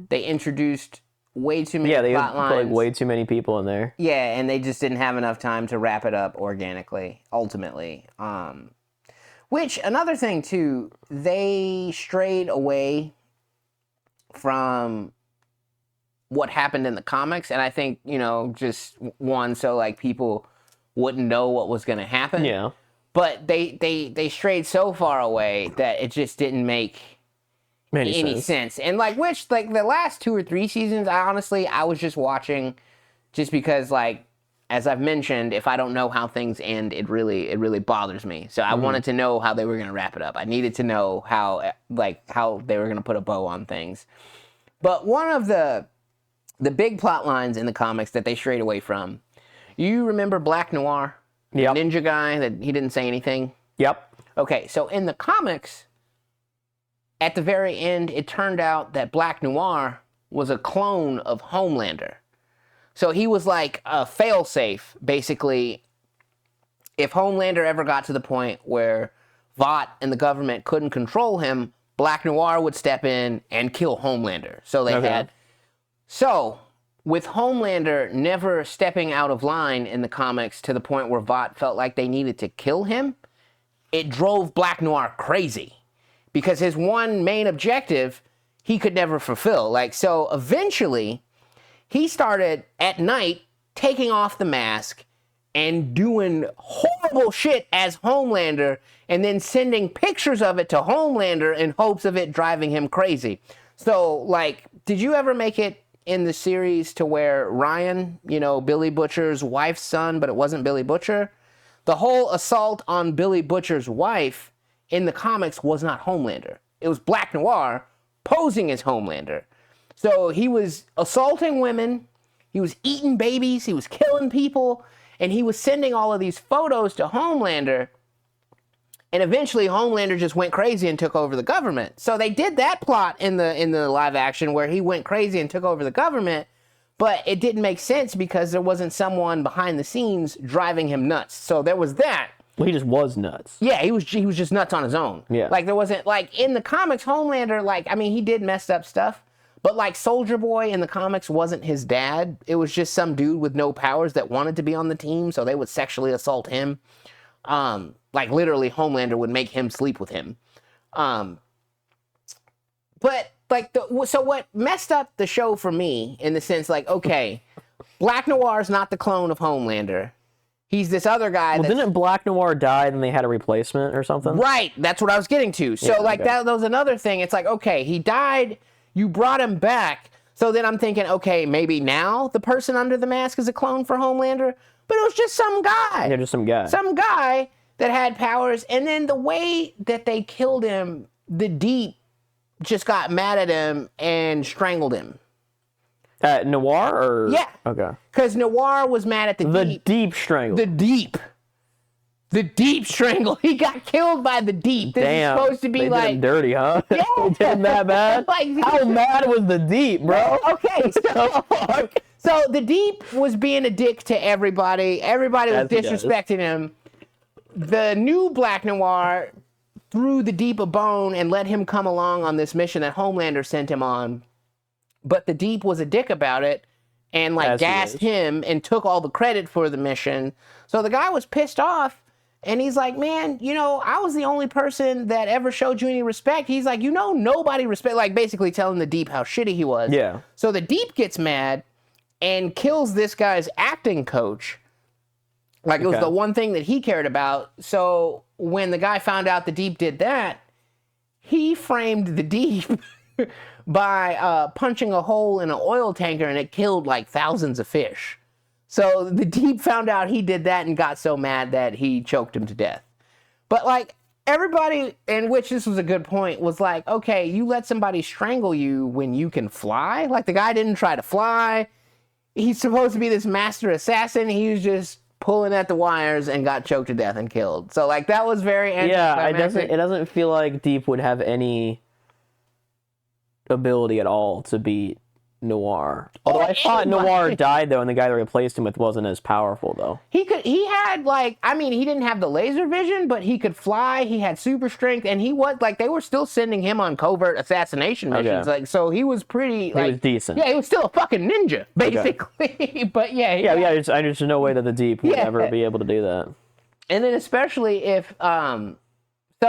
they introduced way too many They plot put lines. like way too many people in there. Yeah, and they just didn't have enough time to wrap it up organically, ultimately. Which, another thing, too, they strayed away from what happened in the comics, and I think, just one, so, like, people wouldn't know what was going to happen. Yeah. But they strayed so far away that it just didn't make any sense. And, like, the last 2 or 3 seasons, I was just watching just because, like, as I've mentioned, if I don't know how things end, it really bothers me. So I wanted to know how they were going to wrap it up. I needed to know how they were going to put a bow on things. But one of the big plot lines in the comics that they strayed away from, you remember Black Noir? Yep. The ninja guy that he didn't say anything? Yep. Okay, so in the comics, at the very end, it turned out that Black Noir was a clone of Homelander. So he was like a failsafe, basically. If Homelander ever got to the point where Vought and the government couldn't control him, Black Noir would step in and kill Homelander. So they had... So, with Homelander never stepping out of line in the comics to the point where Vought felt like they needed to kill him, it drove Black Noir crazy. Because his one main objective, he could never fulfill. Like, so eventually, he started at night taking off the mask and doing horrible shit as Homelander, and then sending pictures of it to Homelander in hopes of it driving him crazy. So, like, did you ever make it in the series to where Ryan, Billy Butcher's wife's son, but it wasn't Billy Butcher? The whole assault on Billy Butcher's wife in the comics was not Homelander. It was Black Noir posing as Homelander. So he was assaulting women, he was eating babies, he was killing people, and he was sending all of these photos to Homelander. And eventually Homelander just went crazy and took over the government. So they did that plot in the live action where he went crazy and took over the government, but it didn't make sense because there wasn't someone behind the scenes driving him nuts. So there was that. Well, he just was nuts. Yeah, he was just nuts on his own. Yeah. Like, there wasn't, like, in the comics, Homelander, he did messed up stuff, but, like, Soldier Boy in the comics wasn't his dad. It was just some dude with no powers that wanted to be on the team, so they would sexually assault him. Like, literally, Homelander would make him sleep with him. But, like, so what messed up the show for me, in the sense, like, okay, Black Noir's not the clone of Homelander. He's this other guy. Well, didn't Black Noir die and they had a replacement or something? Right, that's what I was getting to. So, that was another thing. It's like, okay, he died, you brought him back. So then I'm thinking, okay, maybe now the person under the mask is a clone for Homelander? But it was just some guy. Yeah, just some guy. Some guy that had powers. And then the way that they killed him, the Deep just got mad at him and strangled him. Noir or? Yeah. Okay. Because Noir was mad at the Deep. The Deep strangle. The Deep. The Deep strangle. He got killed by the Deep. This Damn. is supposed to be they like... did him dirty, huh? Yeah. They did him that bad? How mad was the Deep, bro? Okay. So the Deep was being a dick to everybody. Everybody was disrespecting him. The new Black Noir threw the Deep a bone and let him come along on this mission that Homelander sent him on. But the Deep was a dick about it and, like, gassed him and took all the credit for the mission. So the guy was pissed off, and he's like, man, I was the only person that ever showed you any respect. He's like, nobody respect, like, basically telling the Deep how shitty he was. Yeah. So the Deep gets mad and kills this guy's acting coach. Like, it was the one thing that he cared about. So when the guy found out the Deep did that, he framed the Deep by punching a hole in an oil tanker, and it killed like thousands of fish. So the Deep found out he did that and got so mad that he choked him to death. But like everybody, in which this was a good point, was like, okay, you let somebody strangle you when you can fly? Like the guy didn't try to fly. He's supposed to be this master assassin. He was just pulling at the wires and got choked to death and killed. So like that was very anticlimactic. It doesn't feel like Deep would have any ability at all to beat Noir. Although I thought Noir died though, and the guy that replaced him with wasn't as powerful though. He had like, I mean, he didn't have the laser vision, but he could fly. He had super strength, and he was like, they were still sending him on covert assassination missions. Like, so he was pretty. Like, he was decent. Yeah, he was still a fucking ninja, basically. Okay. But yeah, there's no way that the Deep would ever be able to do that. And then especially if, so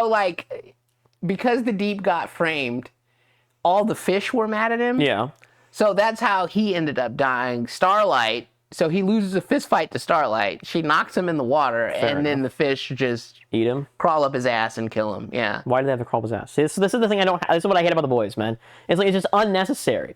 like, because the Deep got framed, all the fish were mad at him. Yeah. So that's how he ended up dying. Starlight, so he loses a fist fight to Starlight. She knocks him in the water, then the fish just eat him, crawl up his ass and kill him. Yeah. Why do they have to crawl up his ass? This is the thing this is what I hate about the boys, man. It's like, it's just unnecessary.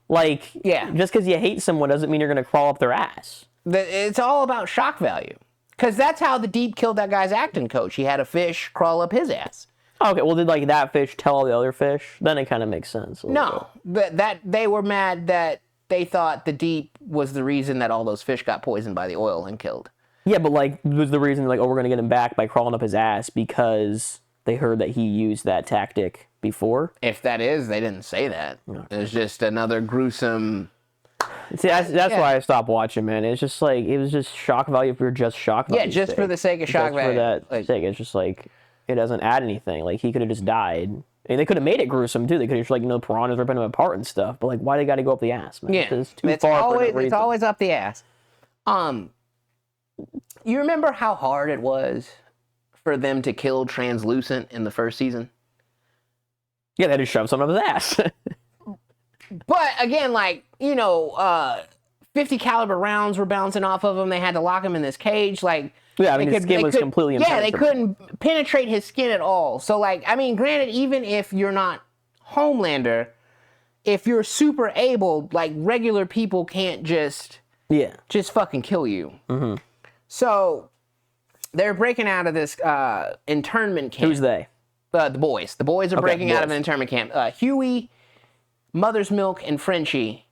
Like, just because you hate someone doesn't mean you're going to crawl up their ass. It's all about shock value. Because that's how the Deep killed that guy's acting coach. He had a fish crawl up his ass. Okay, well, did like that fish tell all the other fish? Then it kind of makes sense. No, that they were mad that they thought the Deep was the reason that all those fish got poisoned by the oil and killed. Yeah, but like, was the reason like, oh, we're gonna get him back by crawling up his ass because they heard that he used that tactic before? If that is, they didn't say that. No. It was just another gruesome. See, that's why I stopped watching, man. It's just like, it was just shock value for just shock value. Yeah, just for the sake of shock value. For that sake, it's just like, it doesn't add anything. Like, he could have just died. I mean, they could have made it gruesome, too. They could have just, like, piranhas ripping him apart and stuff. But, like, why they got to go up the ass, man? Yeah. It's too far for no reason. It's always up the ass. You remember how hard it was for them to kill Translucent in the first season? Yeah, they had to shove something up his ass. But, again, like, 50 caliber rounds were bouncing off of him. They had to lock him in this cage. Like, yeah, I mean, his skin was completely impenetrable. Yeah, they couldn't penetrate his skin at all. So, like, I mean, granted, even if you're not Homelander, if you're super able, like, regular people can't just fucking kill you. Mm-hmm. So, they're breaking out of this internment camp. Who's they? The boys. The boys are breaking out of an internment camp. Huey, Mother's Milk, and Frenchie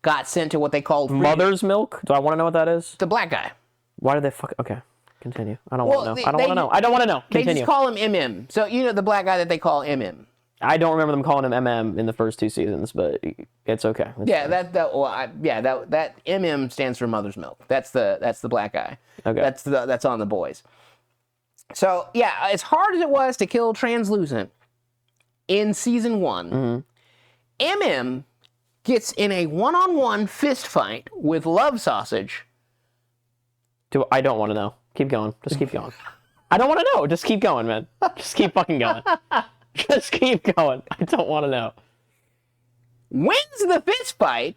got sent to what they called... Mother's Milk? Do I want to know what that is? The black guy. Why did they fuck... Okay. Continue. I don't want to know. I don't want to know. I don't want to know. Continue. They just call him MM. So, the black guy that they call MM. I don't remember them calling him MM in the first two seasons, but it's okay. That MM stands for Mother's Milk. That's the black guy. Okay. That's on the boys. So, yeah, as hard as it was to kill Translucent in season 1, MM gets in a one-on-one fist fight with Love Sausage. I don't want to know. Keep going. Just keep going. I don't want to know. Just keep going, man. Just keep fucking going. Just keep going. I don't want to know. Wins the fist fight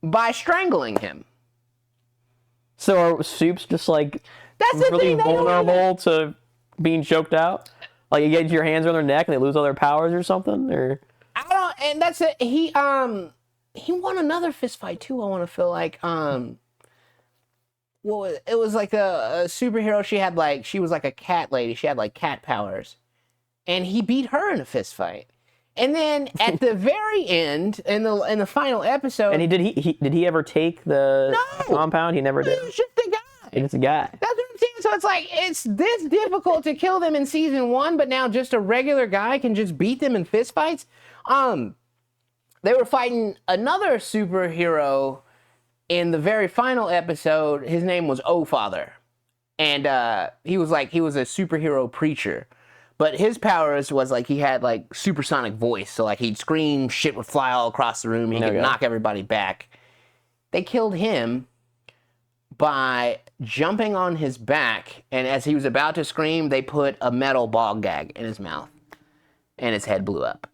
by strangling him. So are Soups just like That's really vulnerable to being choked out? Like, you get your hands on their neck and they lose all their powers or something? Or I don't, and that's it. He won another fist fight too. I want to feel like well, it was like a superhero. She was like a cat lady. She had like cat powers, and he beat her in a fist fight. And then at the very end, in the final episode, and did he ever take the compound? He never did. He was just a guy. It's a guy. That's what I'm saying. So it's like, it's this difficult to kill them in season 1, but now just a regular guy can just beat them in fist fights. They were fighting another superhero in the very final episode. His name was O-Father. And he was a superhero preacher. But his powers was like, he had like supersonic voice. So like, he'd scream, shit would fly all across the room. He could knock everybody back. They killed him by jumping on his back, and as he was about to scream, they put a metal ball gag in his mouth, and his head blew up.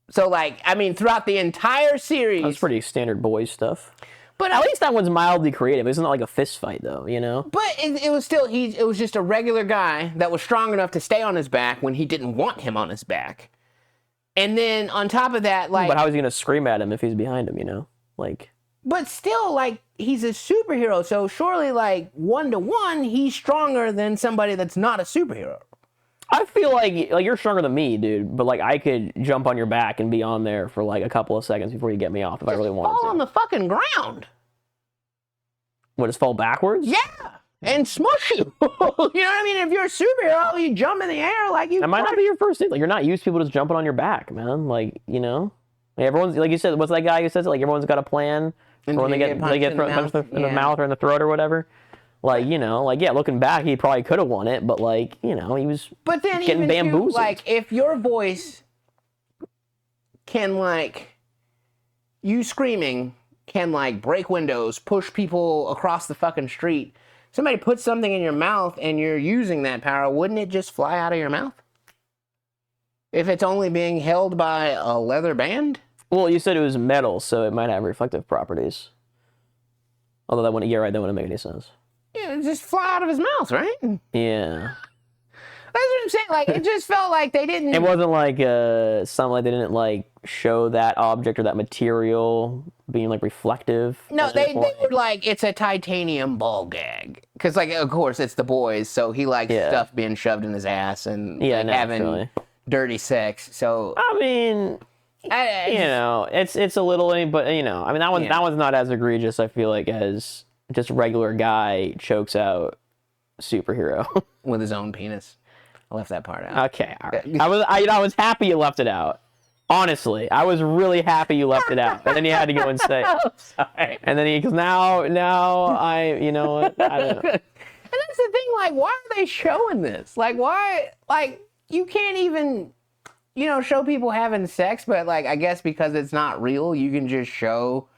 So, like, I mean, throughout the entire series... That's pretty standard boys stuff. But at least that one's mildly creative. It's not like a fist fight, though, you know? But it was still... It was just a regular guy that was strong enough to stay on his back when he didn't want him on his back. And then on top of that, like, But how is he gonna scream at him if he's behind him? You know, like. but still, like, he's a superhero, so surely, like, 1-to-1, he's stronger than somebody that's not a superhero. I feel like you're stronger than me, dude. But like I could jump on your back and be on there for like a couple of seconds before you get me off if I really wanted Fall to. on the fucking ground. What, just fall backwards? Yeah. And smush you. You know what I mean? If you're a superhero, you jump in the air like you. That might not be your first thing. Like you're not used to people just jumping on your back, man. Like, you know, like, everyone's like you said. What's that guy who says it? Like everyone's got a plan for when they get punched in the mouth or in the throat or whatever. Like, you know, like yeah, looking back, he probably could have won it, but like, you know, he was. But then getting even bamboozled. like if your voice can like you screaming can like break windows, push people across the fucking street. Somebody puts something in your mouth and you're using that power, wouldn't it just fly out of your mouth? If it's only being held by a leather band? Well, you said it was metal, so it might have reflective properties. Although that wouldn't, yeah, right, that wouldn't make any sense. Yeah, it just fly out of his mouth, right? Yeah. That's what I'm saying. Like, it just felt like they didn't. It wasn't like something like they didn't like show that object or that material being like reflective. No, they were like, it's a titanium ball gag. Because, like, of course, it's the boys, so he likes stuff being shoved in his ass and like, having dirty sex. So I mean, you know, it's a little, but you know, I mean, that one's not as egregious. I feel like as just regular guy chokes out superhero with his own penis. I left that part out. Okay, all right. I was happy you left it out. Honestly, I was really happy you left it out, and then you had to go and say, sorry. And then because now I, you know what, I don't know. And that's the thing. Like, why are they showing this? Like, why? Like, you can't even, you know, show people having sex, but like, I guess because it's not real, you can just show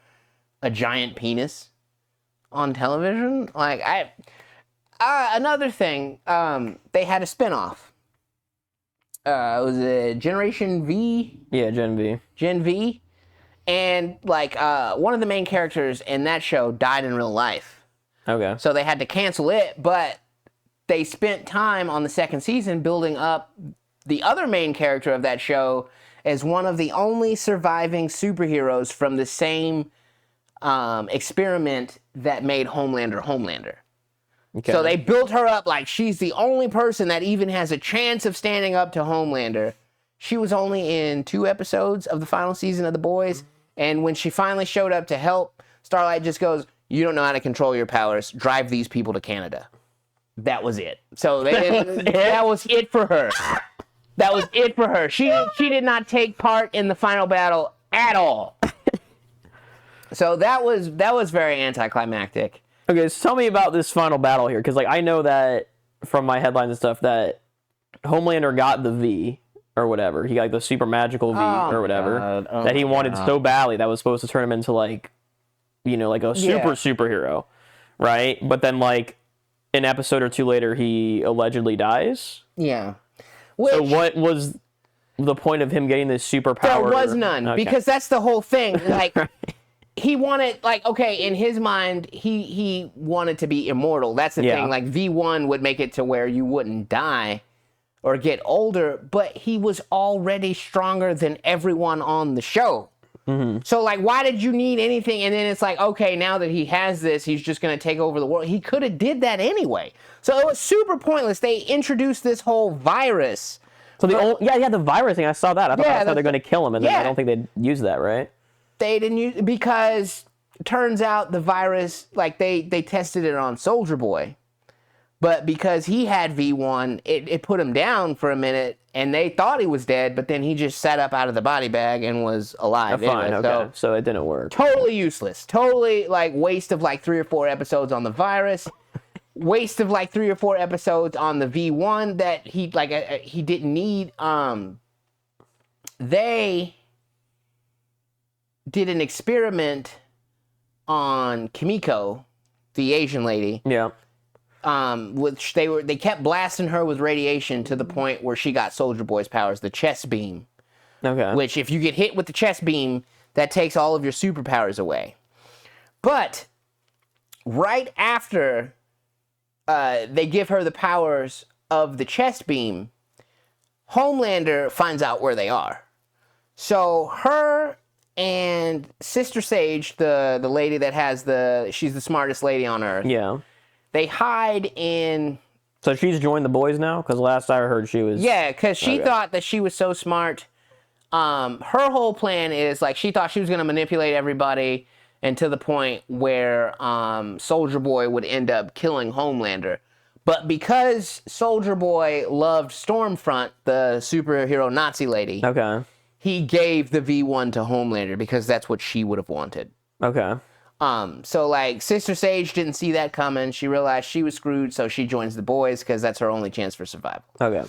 a giant penis on television. Like, another thing, they had a spinoff. It was a Generation V. Yeah, Gen V. And like one of the main characters in that show died in real life. Okay. So they had to cancel it, but they spent time on the second season building up the other main character of that show as one of the only surviving superheroes from the same experiment that made Homelander. Okay. So they built her up like she's the only person that even has a chance of standing up to Homelander. She was only in 2 episodes of the final season of The Boys, and when she finally showed up to help, Starlight just goes, "You don't know how to control your powers. Drive these people to Canada." That was it. So that was it for her. That was it for her. She did not take part in the final battle at all. So that was very anticlimactic. Okay, so tell me about this final battle here, because like I know that from my headlines and stuff that Homelander got the V or whatever. He got like, the super magical V or whatever that he wanted so badly that was supposed to turn him into like, you know, like a superhero, right? But then like an episode or 2 later, he allegedly dies. Yeah. So what was the point of him getting this superpower? There was none, because that's the whole thing. Like. He wanted, like, okay, in his mind, he wanted to be immortal. That's the thing. Like, V1 would make it to where you wouldn't die or get older, but he was already stronger than everyone on the show. Mm-hmm. So, like, why did you need anything? And then it's like, okay, now that he has this, he's just going to take over the world. He could have did that anyway. So it was super pointless. They introduced this whole virus. So the virus thing, I saw that. I thought that's how they're going to kill him, and then I don't think they'd use that, right? They didn't use, because it turns out the virus, like they tested it on Soldier Boy, but because he had V1, it put him down for a minute, and they thought he was dead, but then he just sat up out of the body bag and was alive. Fine, okay. So it didn't work. Totally useless. Totally like waste of like 3 or 4 episodes on the virus. Waste of like 3 or 4 episodes on the V1 that he didn't need. They did an experiment on Kimiko, the Asian lady. Yeah. Which they kept blasting her with radiation to the point where she got Soldier Boy's powers, the chest beam. Okay. Which, if you get hit with the chest beam, that takes all of your superpowers away. But right after they give her the powers of the chest beam, Homelander finds out where they are. So her and Sister Sage, the lady that has she's the smartest lady on Earth. Yeah. They hide in. So she's joined the boys now? Because last I heard she was... Yeah, because she Okay. thought that she was so smart. Her whole plan is, like, she thought she was going to manipulate everybody, and to the point where Soldier Boy would end up killing Homelander. But because Soldier Boy loved Stormfront, the superhero Nazi lady, Okay. he gave the V1 to Homelander because that's what she would have wanted. Okay. So, like, Sister Sage didn't see that coming. She realized she was screwed, so she joins the boys because that's her only chance for survival. Okay.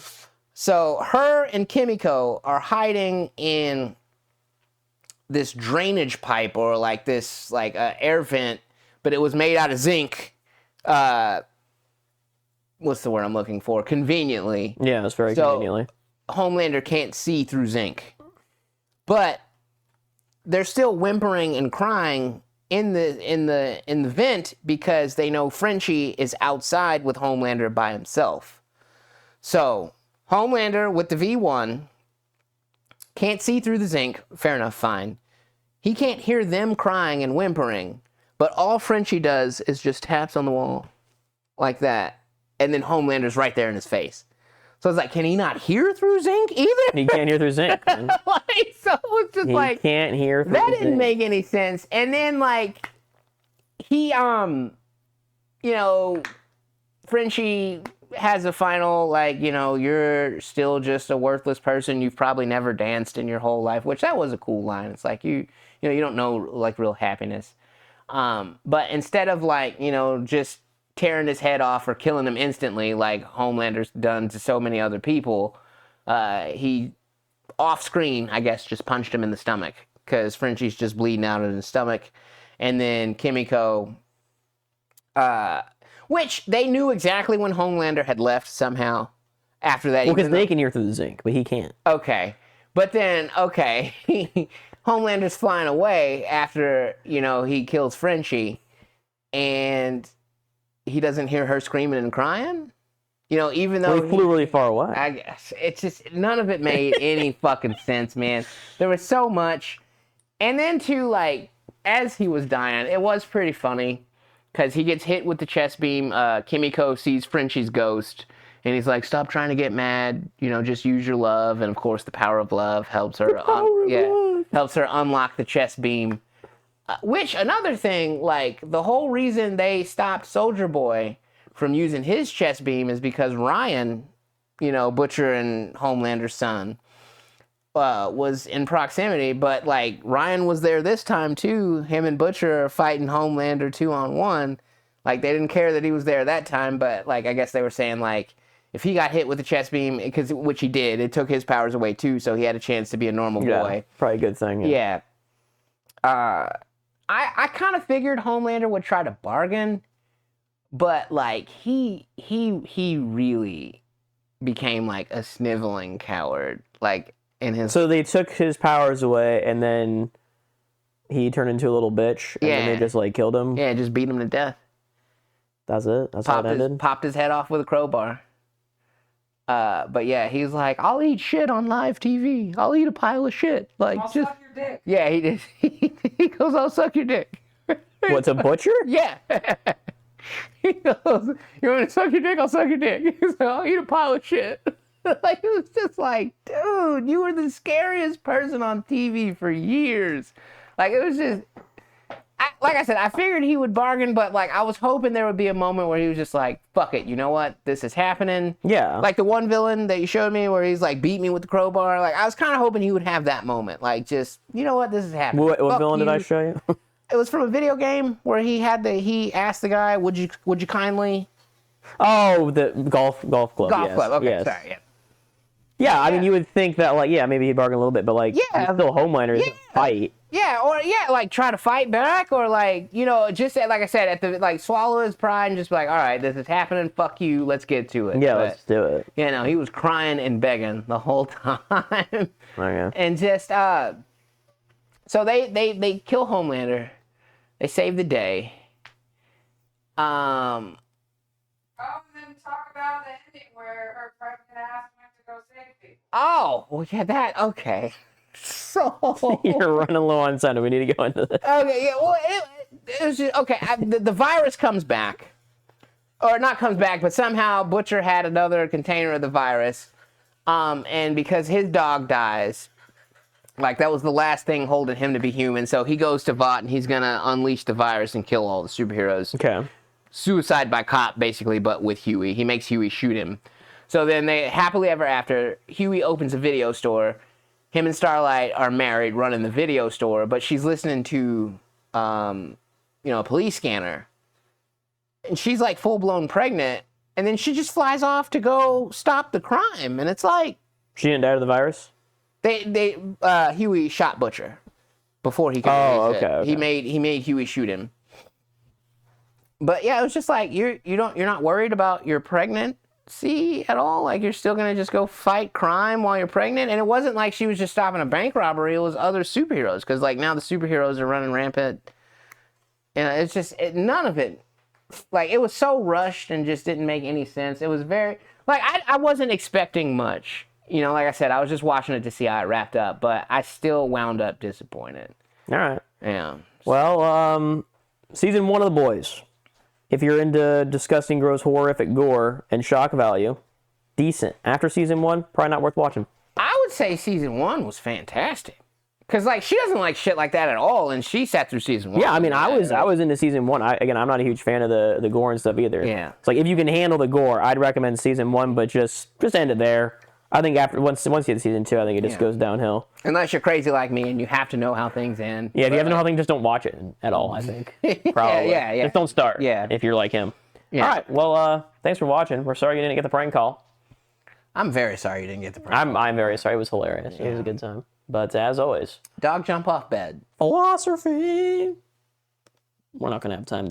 So her and Kimiko are hiding in this drainage pipe, or like this air vent, but it was made out of zinc. What's the word I'm looking for? Conveniently. Yeah, it's very So- conveniently. Homelander can't see through zinc. But they're still whimpering and crying in the vent because they know Frenchie is outside with Homelander by himself. So Homelander with the V1 can't see through the zinc. Fair enough, fine. He can't hear them crying and whimpering, but all Frenchie does is just taps on the wall like that, and then Homelander's right there in his face. So it's like, can he not hear through zinc either? He can't hear through zinc. Man. Like, so it's just He like, can't hear through that zinc. didn't make any sense. And then, like, he Frenchie has a final, like, you're still just a worthless person. You've probably never danced in your whole life, which that was a cool line. It's like, you don't know, like, real happiness. But instead of, like, just tearing his head off or killing him instantly, like Homelander's done to so many other people, he, off screen, I guess, just punched him in the stomach because Frenchie's just bleeding out of his stomach. And then Kimiko, which they knew exactly when Homelander had left somehow after that. Well, because even though- they can hear through the zinc, but he can't. Okay. But then, okay, Homelander's flying away after, he kills Frenchie, and he doesn't hear her screaming and crying? Even though... Well, he flew really far away. I guess. It's just, none of it made any fucking sense, man. There was so much. And then, too, like, as he was dying, it was pretty funny, because he gets hit with the chest beam. Kimiko sees Frenchie's ghost, and he's like, stop trying to get mad, just use your love. And, of course, the power of love helps her, helps her unlock the chest beam. Which, another thing, like, the whole reason they stopped Soldier Boy from using his chest beam is because Ryan, Butcher and Homelander's son, was in proximity. But, like, Ryan was there this time, too. Him and Butcher are fighting Homelander 2-on-1. Like, they didn't care that he was there that time, but, like, I guess they were saying, like, if he got hit with the chest beam, which he did, it took his powers away, too, so he had a chance to be a normal boy. Probably a good thing. Yeah. I kind of figured Homelander would try to bargain, but, like, he really became, like, a sniveling coward, like, in his... So they took his powers away, and then he turned into a little bitch, and then they Yeah. just, like, killed him? Yeah, just beat him to death. That's it? That's how it ended? Popped his head off with a crowbar. But yeah, he's like, I'll eat shit on live TV. I'll eat a pile of shit. Like, I'll just... suck your dick. Yeah, he did. He goes, I'll suck your dick. What's a butcher? Yeah. He goes, you want me to suck your dick? I'll suck your dick. He's like, I'll eat a pile of shit. Like, it was just like, dude, you were the scariest person on TV for years. Like, it was just, like I said, I figured he would bargain, but, like, I was hoping there would be a moment where he was just like, fuck it, you know what? This is happening. Yeah. Like the one villain that you showed me where he's like, beat me with the crowbar. Like, I was kind of hoping he would have that moment. Like, just, you know what? This is happening. What Fuck villain did I you. show you? It was from a video game where he asked the guy, would you kindly? Oh, the golf club. Golf yes. club. Okay, yes. sorry. Yeah. Yeah, I mean, you would think that, like, yeah, maybe he'd bargain a little bit, but, like, Yeah. he's still Homelander. It's Yeah. a fight. Yeah, or like try to fight back, or like, just like I said, at the like swallow his pride and just be like, all right, this is happening. Fuck you. Let's get to it. Yeah, But, let's do it. he was crying and begging the whole time, Okay. and just so they kill Homelander. They save the day. Oh, and then talk about the ending where her pregnant ass went to go save people. Oh, well, yeah, that, okay. asshole. You're running low on time. We need to go into this. Okay, yeah, well, it was just, okay, the virus comes back. Or not comes back, but somehow Butcher had another container of the virus. And because his dog dies, like, that was the last thing holding him to be human, so he goes to Vought, and he's gonna unleash the virus and kill all the superheroes. Okay. Suicide by cop, basically, but with Huey. He makes Huey shoot him. So then they, happily ever after, Huey opens a video store. Him and Starlight are married, running the video store, but she's listening to, a police scanner. And she's, like, full-blown pregnant, and then she just flies off to go stop the crime. And it's like... She didn't die to the virus? Huey shot Butcher before he could release it. Okay. He made Huey shoot him. But yeah, it was just like, you're not worried about your pregnancy at all? Like, you're still gonna just go fight crime while you're pregnant? And it wasn't like she was just stopping a bank robbery, it was other superheroes, because like now the superheroes are running rampant. And it's just, none of it, like, it was so rushed and just didn't make any sense. It was very, like, I wasn't expecting much. You know, like I said, I was just watching it to see how it wrapped up, but I still wound up disappointed. All right. Yeah. Well, season 1 of The Boys. If you're into disgusting, gross, horrific gore and shock value, decent. After season 1, probably not worth watching. I would say season 1 was fantastic. Because, like, she doesn't like shit like that at all, and she sat through season 1. Yeah, I mean, I was into season 1. Again, I'm not a huge fan of the gore and stuff either. Yeah. It's like, if you can handle the gore, I'd recommend season 1, but just end it there. I think once you get to season 2, I think it just goes downhill. Unless you're crazy like me and you have to know how things end. Yeah, if you have to know how things, just don't watch it at all, I think. Probably. Yeah. Just don't start. Yeah. If you're like him. Yeah. All right. Well, thanks for watching. We're sorry you didn't get the prank call. I'm very sorry you didn't get the prank. I'm very sorry. It was hilarious. It was a good time. But as always, Dog jump off bed. philosophy. We're not going to have time.